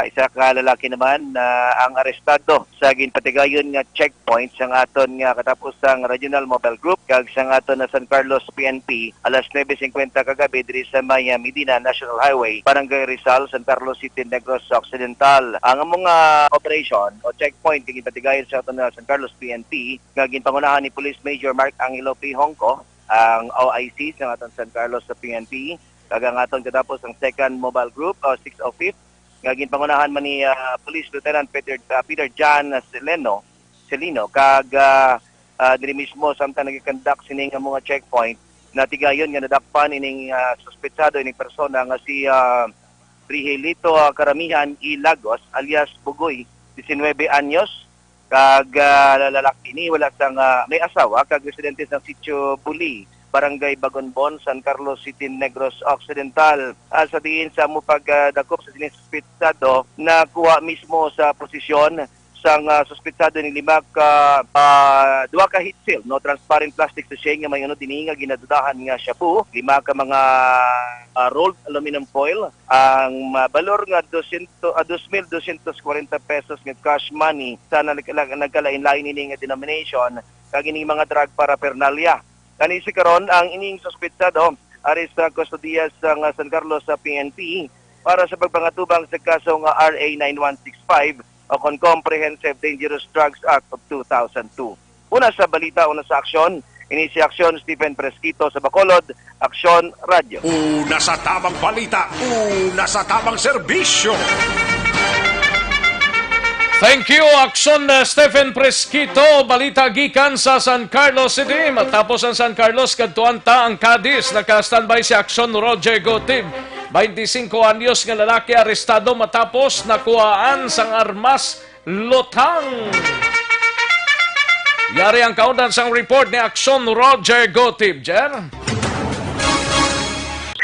isa ka lalaki naman na ang arestado sa ginpatigayon nga checkpoint sa aton nga katapusang Regional Mobile Group kag sa aton na San Carlos PNP alas 9:50 kagabi diri sa Medina National Highway, Barangay Rizal, San Carlos City, Negros Occidental. Ang mga operation o checkpoint ginpatigayon sa aton na San Carlos PNP nga ginpangunahan ni Police Major Mark Angelo P. Hongco, ang OIC sa aton San Carlos sa PNP. Kag ang aton katapos ang second mobile group o 605 nga ginpangunahan man ni Police Lieutenant Peter John Celino kag diri mismo samtang nagi-conduct sining mga checkpoint natigayon nga nadakpan ining suspetsado ining persona nga si Rigelito Karamihan I. Lagos alias Bugoy, 19 anyos, kag lalaki ni wala sang may asawa kag residente sa sitio Buli, Barangay Bagonbon, San Carlos City, Negros Occidental. Sa tingin sa mo pagdakop sa sinuspetsado na kuha mismo sa posisyon sang suspetsado ni lima ka duha ka heat seal, no, transparent plastic sachet nga may dininga ginadudahan nga shabu, lima ka mga rolled aluminum foil, ang balor nga 2,240 pesos nga cash money sa nagkalain-lain ini nga denomination kag ining mga drug paraphernalia. Kanisi karon ang ining suspetsado aris sa kustodiya sa San Carlos sa PNP para sa pagpangatubang sa kaso nga RA 9165 o Comprehensive Dangerous Drugs Act of 2002. Una sa balita, una sa aksyon, ini si Aksyon Stephen Fresquito sa Bacolod, Aksyon Radio. Una sa tamang balita, una sa tamang serbisyo. Thank you, Aksyon Stephen Fresquito. Balita gikan sa San Carlos City. Matapos ang San Carlos, kadtuanta ang Cadiz. Naka-standby si Aksyon Roger Gotib. 25 anyos nga lalaki arestado matapos nakuhaan sang armas lutang. Yari ang kaundan sang report ni Aksyon Roger Gotib. Jer?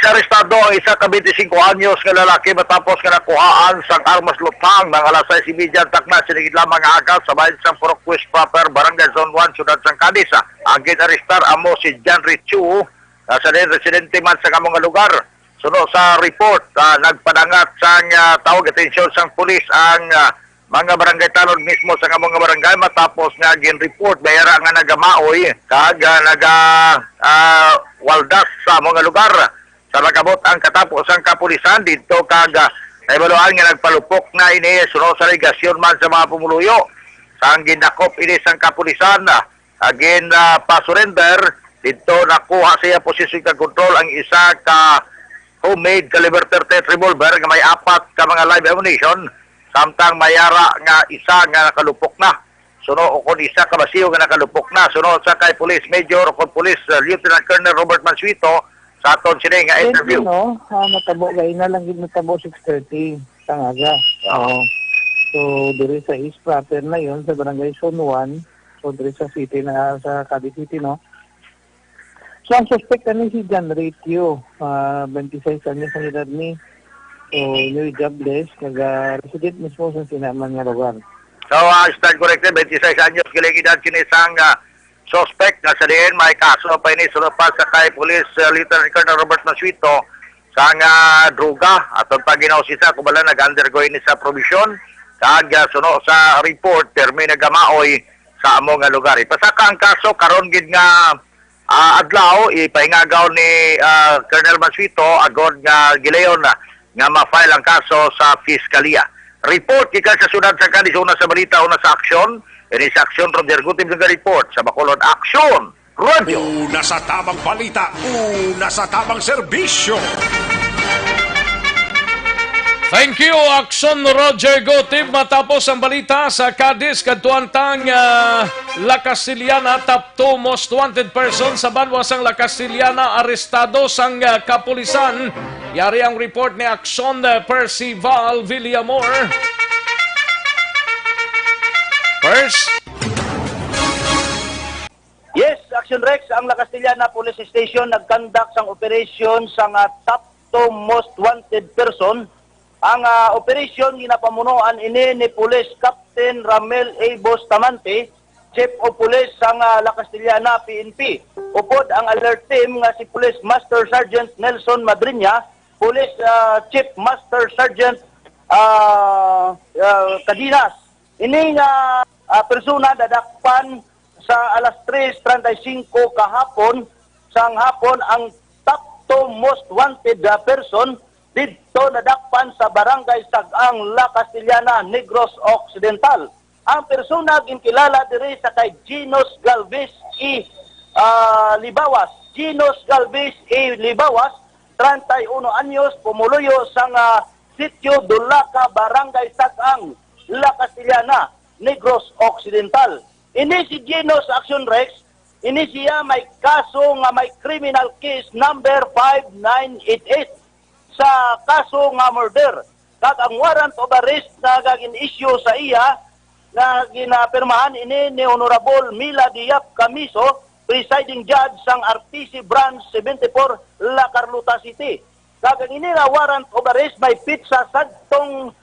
Arestado ang isa ka 25 anyos nga lalaki matapos nga nakuhaan sang armas lutang ng alas 6:30 takna sinigid lamang nga agal sa bayan sang Purok-West proper, Barangay Zone 1, Siyudad sang Cadiz. Ang ginarestar amo si John Richu, sa residente man sa kamong lugar. Suno sa report, nagpadangat sang tawag atensyon sang pulis ang mga barangay tanod mismo sa kamong barangay matapos nga gin-report bayara nga nagamaoy kag waldas sa mga lugar. Sa nakabot ang katapos ang kapulisan dito kag naibaluan nga nagpalupok na ini sunod sa legasyon man sa mga pumuluyo. Sa ang ginakop ini sang kapulisan again pa-surrender dito nakuha siya posisyon kag control ang isa ka homemade caliber 38 revolver nga may 4 ka mga live ammunition samtang mayara nga isa nga nakalupok na. Sunod kon isa ka basiyo nga nakalupok na. Sunod sa kay Police Major o Police Lieutenant Colonel Robert Mansuito sa aton sila nga interview. Matabo gay na lang matabo 6:30 tangaga. So diri sa East proper na yon sa Barangay Zone 1, so diri sa city na sa Cadiz City, no. So ang suspect ni si John Richu, 26 anyos ang edad ni. So new jobless, resident mismo sa sinaman nga lugar. So stand corrected, 26 anyos giligidad kinisang suspect nga sa diin may kaso pa ini sunod pa sa kay Police Lieutenant Colonel Robert Mansuito sa nga droga at ang paginausisa kung bala nag-undergo ini sa provision kag sunod sa report termi nagamaoy sa among nga lugar. Ipasaka ang kaso karon gid nga adlaw ipaingagaw ni Colonel Mansuito agod nga gilayon nga ma-file ang kaso sa Fiskalya. Report gikan sa syudad sa Cadiz, una sa balita, una sa aksyon. Ini sa Aksyon Roger Gotib ng report sa Bacolod, Aksyon Radio. Una sa tamang balita, una sa tamang serbisyo. Thank you, Aksyon Roger Gotib. Matapos ang balita sa Cadiz, kadtuantang La Castillana, top 2 most wanted person sa banwasang La Castillana, arestado sang kapulisan. Yari ang report ni Aksyon Percival Villamor. First. Yes, Action Rex, ang La Castillana Police Station nag-conduct sang operation sang top 2 most wanted person. Ang operation ginapamunuan ini ni Police Captain Ramel A. Bustamante, Chief of Police sang La Castillana PNP. Upod ang alert team nga si Police Master Sergeant Nelson Madriña, Police Chief Master Sergeant Kadinas. Ini nga persona dadakpan sa alas 3:35 kahapon sang hapon ang top to most wanted person dito nadakpan sa barangay Sagang La Castellana, Negros Occidental. Ang persona ginkilala diri sa kay Ginos Galvez E. Libawas. Ginos Galvez E. Libawas, 31 anyos, pumuluyo sang Sitio Dulaca, Barangay Sagang La Castellana, Negros Occidental. Ini si Ginos Action Rex, ini siya may kaso nga may criminal case number 5988 sa kaso nga murder. Kag ang warrant of arrest na gagin-issue sa iya na ginapirmahan ini ni Honorable Mila Diap Camiso, presiding judge sang RTC Branch 74 La Carlota City. Kag ang ini nga warrant of arrest may pitsa sadtong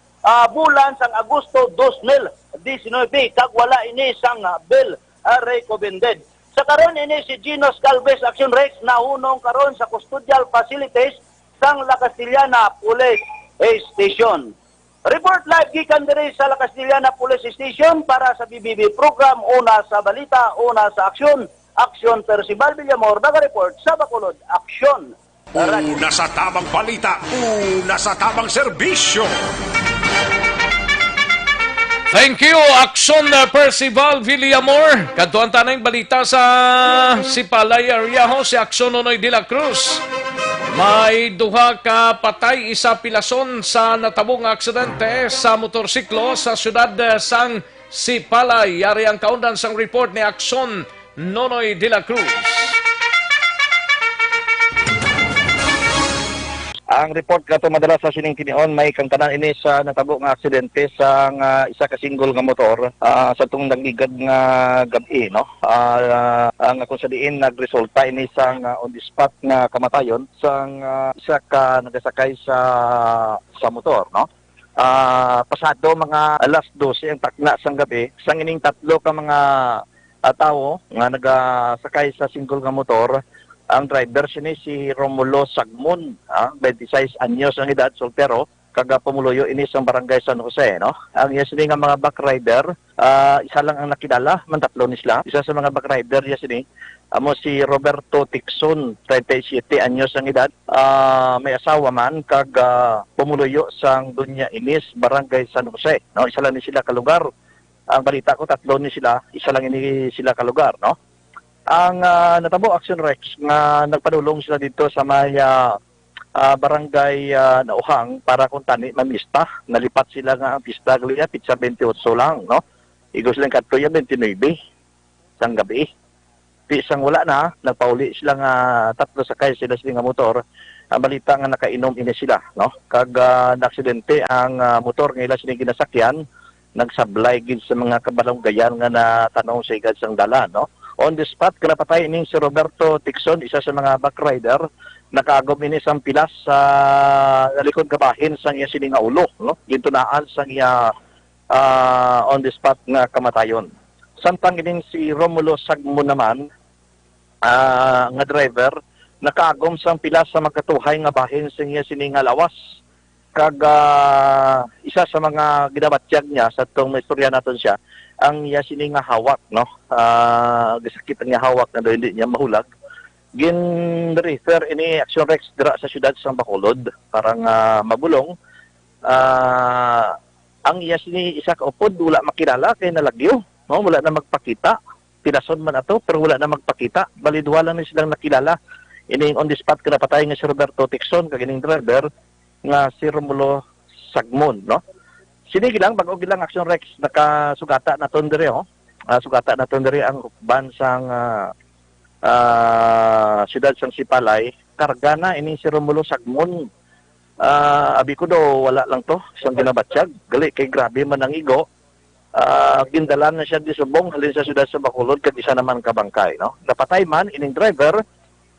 bulan sang Agosto 2019 kag wala ini sang bill recommended. Sa karon ini si Ginos Galvez Action Rex nahunong karon sa custodial facilities sang La Castellana Police Station. Report live gikan diri sa La Castellana Police Station para sa BBB program Una sa Balita, Una sa Aksyon. Aksyon Percival Villamor, nag-report sa Bacolod. Aksyon. Una sa tamang balita, una sa tamang serbisyo. Thank you, Aksyon Percival Villamor. Kadtuan tanang balita sa Sipalay area ho, si Aksyon Nonoy de la Cruz. May duha ka patay, isa pilason sa natabong aksidente sa motorsiklo sa syudad sang Sipalay. Yari ang kaundan sang report ni Aksyon Nonoy de la Cruz. Ang report kato madala sa sining tinion may kangtanan ini sa natabo nga aksidente sa isa ka single nga motor sa tung nagligad nga gabi no. Ang kung sa diin nagresulta ini sang on the spot nga kamatayon sang isa ka nagasakay sa motor no. Pasado mga alas 12 ang takna sang gabi sang ining tatlo ka mga tao nga nagasakay sa single nga motor. Ang driver sini si Romulo Sagmon, 26 anyos ang edad, soltero, kaga pumuluyo ini sa barangay San Jose, no? Ang iya sini nga mga back rider, isa lang ang nakilala, man tatlo ni sila. Isa sa mga back rider iya sini, amo si Roberto Tixon, 37 anyos ang edad, may asawa man, kaga pumuluyo sang Dunya Inis, barangay San Jose, no? Isa lang ni sila kalugar. Ang balita ko, tatlo ni sila, isa lang ini sila kalugar, no? Ang natabo Action Rex nga nagpadulong sila dito sa may barangay Nauhang para kung tani mamista. Nalipat sila nga ang pista gliya pitsa 28 lang, no? Igos lang kadto ya 29 sang gabi. Pisang wala na, nagpauli sila nga tatlo sakay sila nga motor. Ang balita nga nakainom ini sila, no? Kag na-aksidente ang motor nga ila sila ginasakyan, nagsablay gid sa mga kabalonggayan nga natanong sa igad sang dala, no? On the spot, kalapatay ining si Roberto Tixon, isa sa mga back rider, nakaagom ini sang pilas sa likod kabahin sang iya sining nga ulo, no? Gintunaan sang iya on the spot nga kamatayon. Samtang ining si Romulo Sagmo naman, nga driver, nakaagom sang pilas sa magkatuhay nga bahin sang iya sining nga lawas. Kag isa sa mga ginabatyag niya sa itong istorya naton siya, ang iya sini nga hawak, no? Gisakit ang iya hawak na hindi niya mahulag. Gin-refer ini Action Rex dira sa syudad sang Bacolod parang mabulong. Ang iya sini isa ka upod wala makilala kay nalagyo, no? Wala na magpakita. Tinason man ato pero wala na magpakita. Bali duha lang ni silang nakilala. Ini on the spot kinapatay nga si Roberto Tixon kag ining driver nga si Romulo Sagmon, no? Sini gilang bago gilang Action Rex nakasugata na tondere ho. Sugata na tondere ang ban sang siyudad sang Sipalay. Karga na ini si Romulo Sagmon. Abi ko do wala lang to sang ginabatsyag. Gali kay grabe man ang igo. Gindalan na siya di subong halin sa siyudad sa Bacolod kag isa naman ka bangkay, no? Napatay man ining driver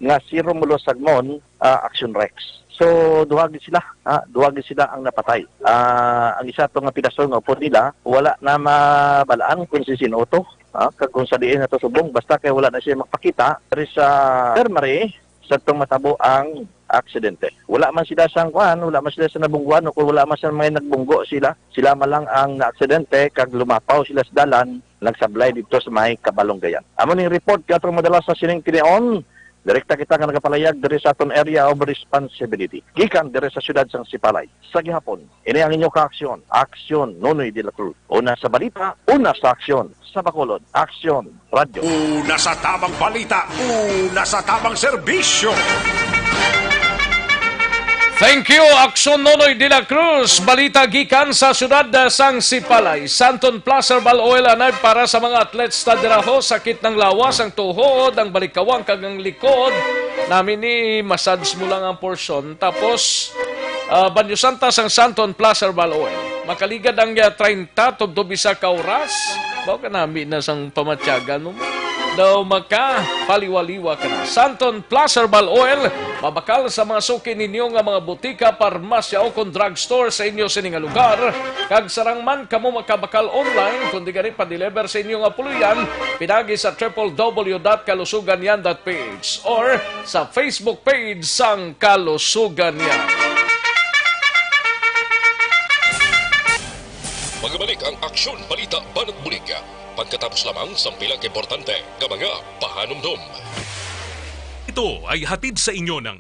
nga si Romulo Sagmon, Action Rex. So duwag sila ang napatay. Ang isa to nga pinason nga upod nila wala na mabalaan kung si sino to, kag kung sa diin nato subong basta kay wala na siya magpakita. Pero sa termary sa tong matabo ang aksidente. Wala man sila sang kuan, wala man sila sa nabungguan o kung wala man sa mga nagbunggo sila man lang ang naaksidente kag lumapaw sila sa dalan nagsablay dito sa may Kabalonggayan. Amo ning report katong madalas sa sining tineon. Direkta kita nga nagapalayag diri sa aton area of responsibility. Gikan diri sa syudad sang Sipalay. Sa gihapon, ini ang inyong kaaksyon. Aksyon Nonoy de la Cruz. Una sa balita, una sa aksyon. Sa Bacolod, Aksyon Radio. Una sa tamang balita, una sa tamang serbisyo. Thank you, Aksyon Nonoy de la Cruz. Balita gikan sa syudad sang Sipalay. Santon Plus Herbal Oil anay para sa mga athletes ta diraho. Sakit ng lawas, ang tuhod, ang balikawang kag ang likod. Namin ni massage mo lang ang portion. Tapos, Banyo Santa sang Santon Plus Herbal Oil. Makaligad ang 30 tugtog bisa ka oras. Bawa ka namin na sang pamatyagan mo. Daw maka paliwaliwa ka na. Santon Plus Herbal Oil, mabakal sa mga suki ninyo nga mga butika, parmasya o kung drugstore sa inyo sininga lugar. Kag sarang man kamo makabakal online, kundi gani pa-deliver sa inyo nga puluyan, pinagi sa www.kalusuganyan.ph or sa Facebook page sang Kalusuganyan. Magbalik ang Aksyon Balita Banat Bulig. Pagkatapos lamang sa pilang importante ng mga pahanumdum. Ito ay hatid sa inyo ng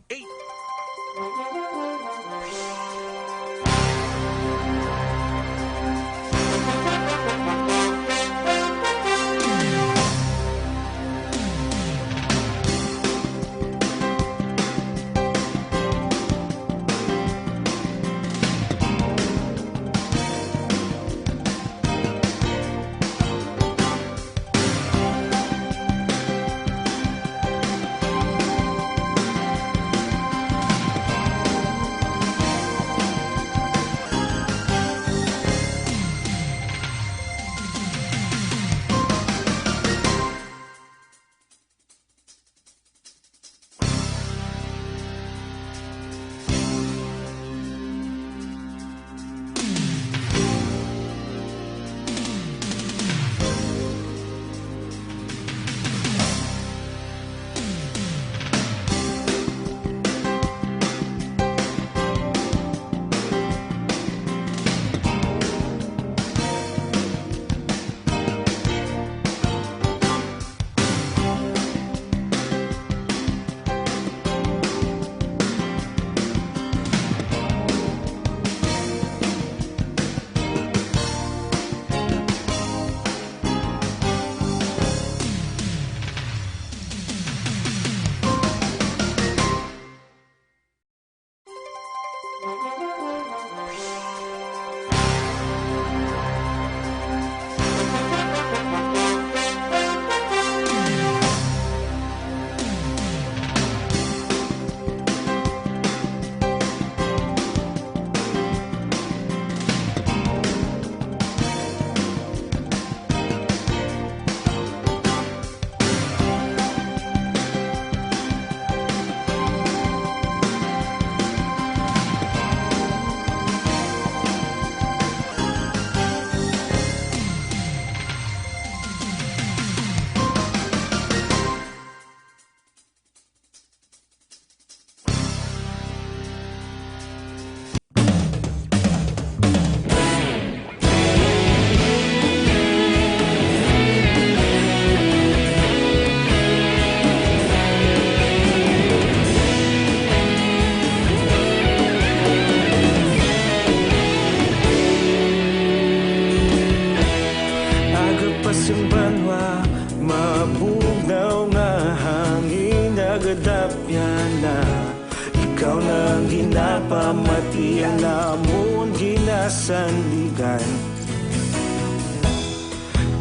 Pamati ang lamon ginasandigan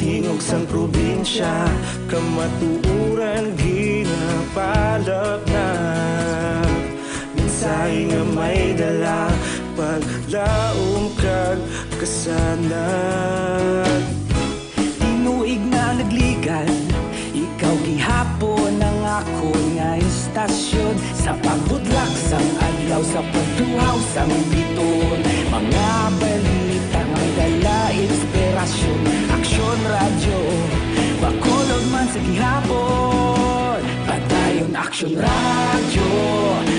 Tingog sang probinsya Kamatuuran ginapalap na Minsay nga may dala Paglaom kag kasanan Tinuig na nagligan Ikaw gihapon ang ako nga istasyon Sa pagbudlak sang adlaw sa pagduhaw sang biton Mga balita nga dala inspirasyon Aksyon radyo Bacolod man sa gihapon Padayon Padayon Action Radio,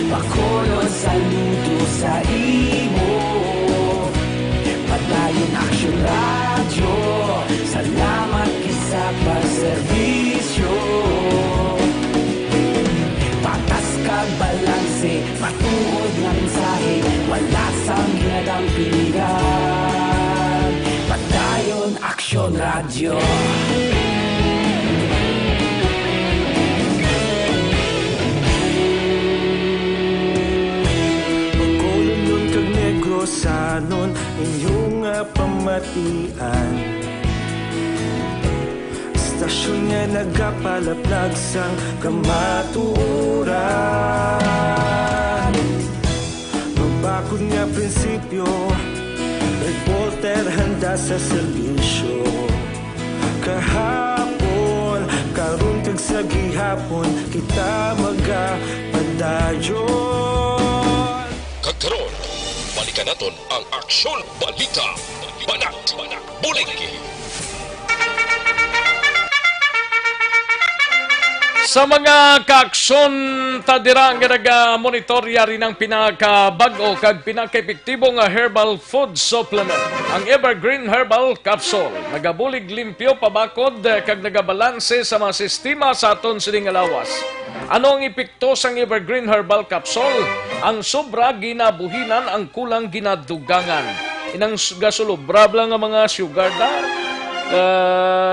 Bacolod saludo sa imo. Padayon Action Radio, salamat kisa pagserbisyo. Patas kag balanse, matuod nga mensahe, wala sang ginadang pilihan. Padayon Action Radio. Sanon inyong pamatian, stasyon nga nagapalaplag sang kamatuuran. Magbakod nga prinsipyo, reporter handa sa serbisyo. Kahapon, karong kag sa gihapon, kita magapadayon. Kagkaroon, balikan naton ang Aksyon Balita. Banak, buliki. Sa mga kaaksyon tadira nga naga-monitorya rin ang pinakabago kag pinaka-epektibo nga herbal food supplement, ang Evergreen Herbal Capsule. Nagabulig limpyo pabakod kag nagabalanse sa mga sistema sa aton sining lawas. Ano ang epekto sa Evergreen Herbal Capsule? Ang sobra ginabuhinan, ang kulang ginadugangan. Inang gasulubra lang ang mga sugar na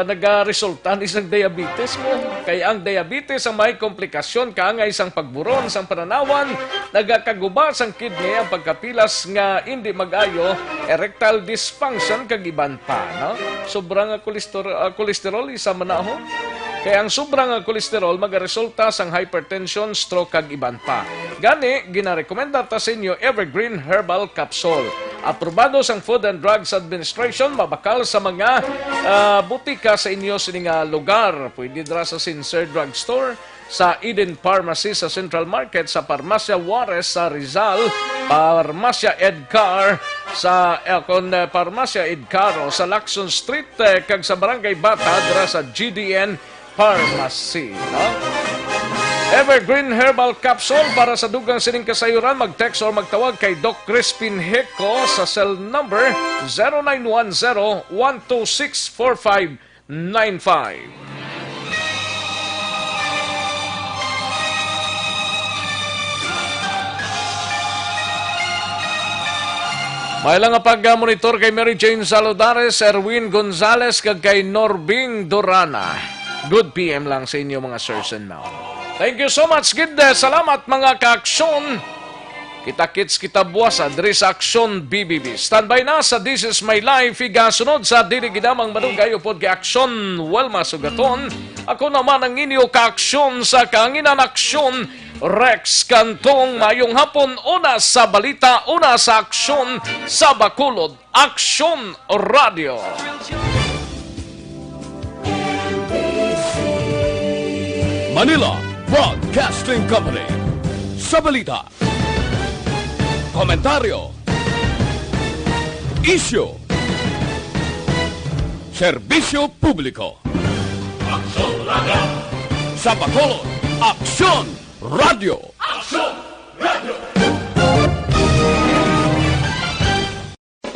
nagaresulta ni isang diabetes mo. Kaya ang diabetes ang may komplikasyon kaangay isang pagburon sang pananawan, nagakaguba sang kidney, ang pagkapilas nga hindi mag-ayo, erectile dysfunction kag iban pa, no? Sobrang kolesterol isa manaho. Kaya ang sobrang kolesterol magaresulta sang hypertension, stroke kag iban pa. Gani ginarekomenda ta sa inyo Evergreen Herbal Capsule. Aprobado sang Food and Drugs Administration, mabakal sa mga butika sa inyo sining lugar. Pwede dira sa Sincere Drug Store, sa Eden Pharmacy sa Central Market, sa Parmasya Juarez sa Rizal, Parmasya Edcar sa Parmasya Edcaro sa Lacson Street, kag sa Barangay Bata dira sa GDN Pharmacy, no? Evergreen Herbal Capsule para sa dugang sining kasayuran, mag-text or magtawag kay Doc Crispin Heco sa cell number 0917-126-4595. May lang nga pag-monitor kay Mary Jane Saludares, Erwin Gonzalez, kag kay Norbing Dorana. Good PM lang sa inyo mga sirs and ma'am. Thank you so much, Gid. Salamat mga ka-aksyon. Kita-kits kita buwasa diri sa Aksyon BBB. Standby na sa This Is My Life. Igasunod sa dinigidamang manugay upod kay Aksyon Welma Sugaton. Ako naman ang inyo ka-aksyon sa Kaanginan Aksyon, Rex Cantong. Mayong hapon, una sa balita, una sa aksyon sa Bacolod. Aksyon Radio. Manila Broadcasting Company. Sa balita, komentaryo, isyu, serbisyo publiko. Aksyon Radio. Sa Bacolod, Aksyon Radio.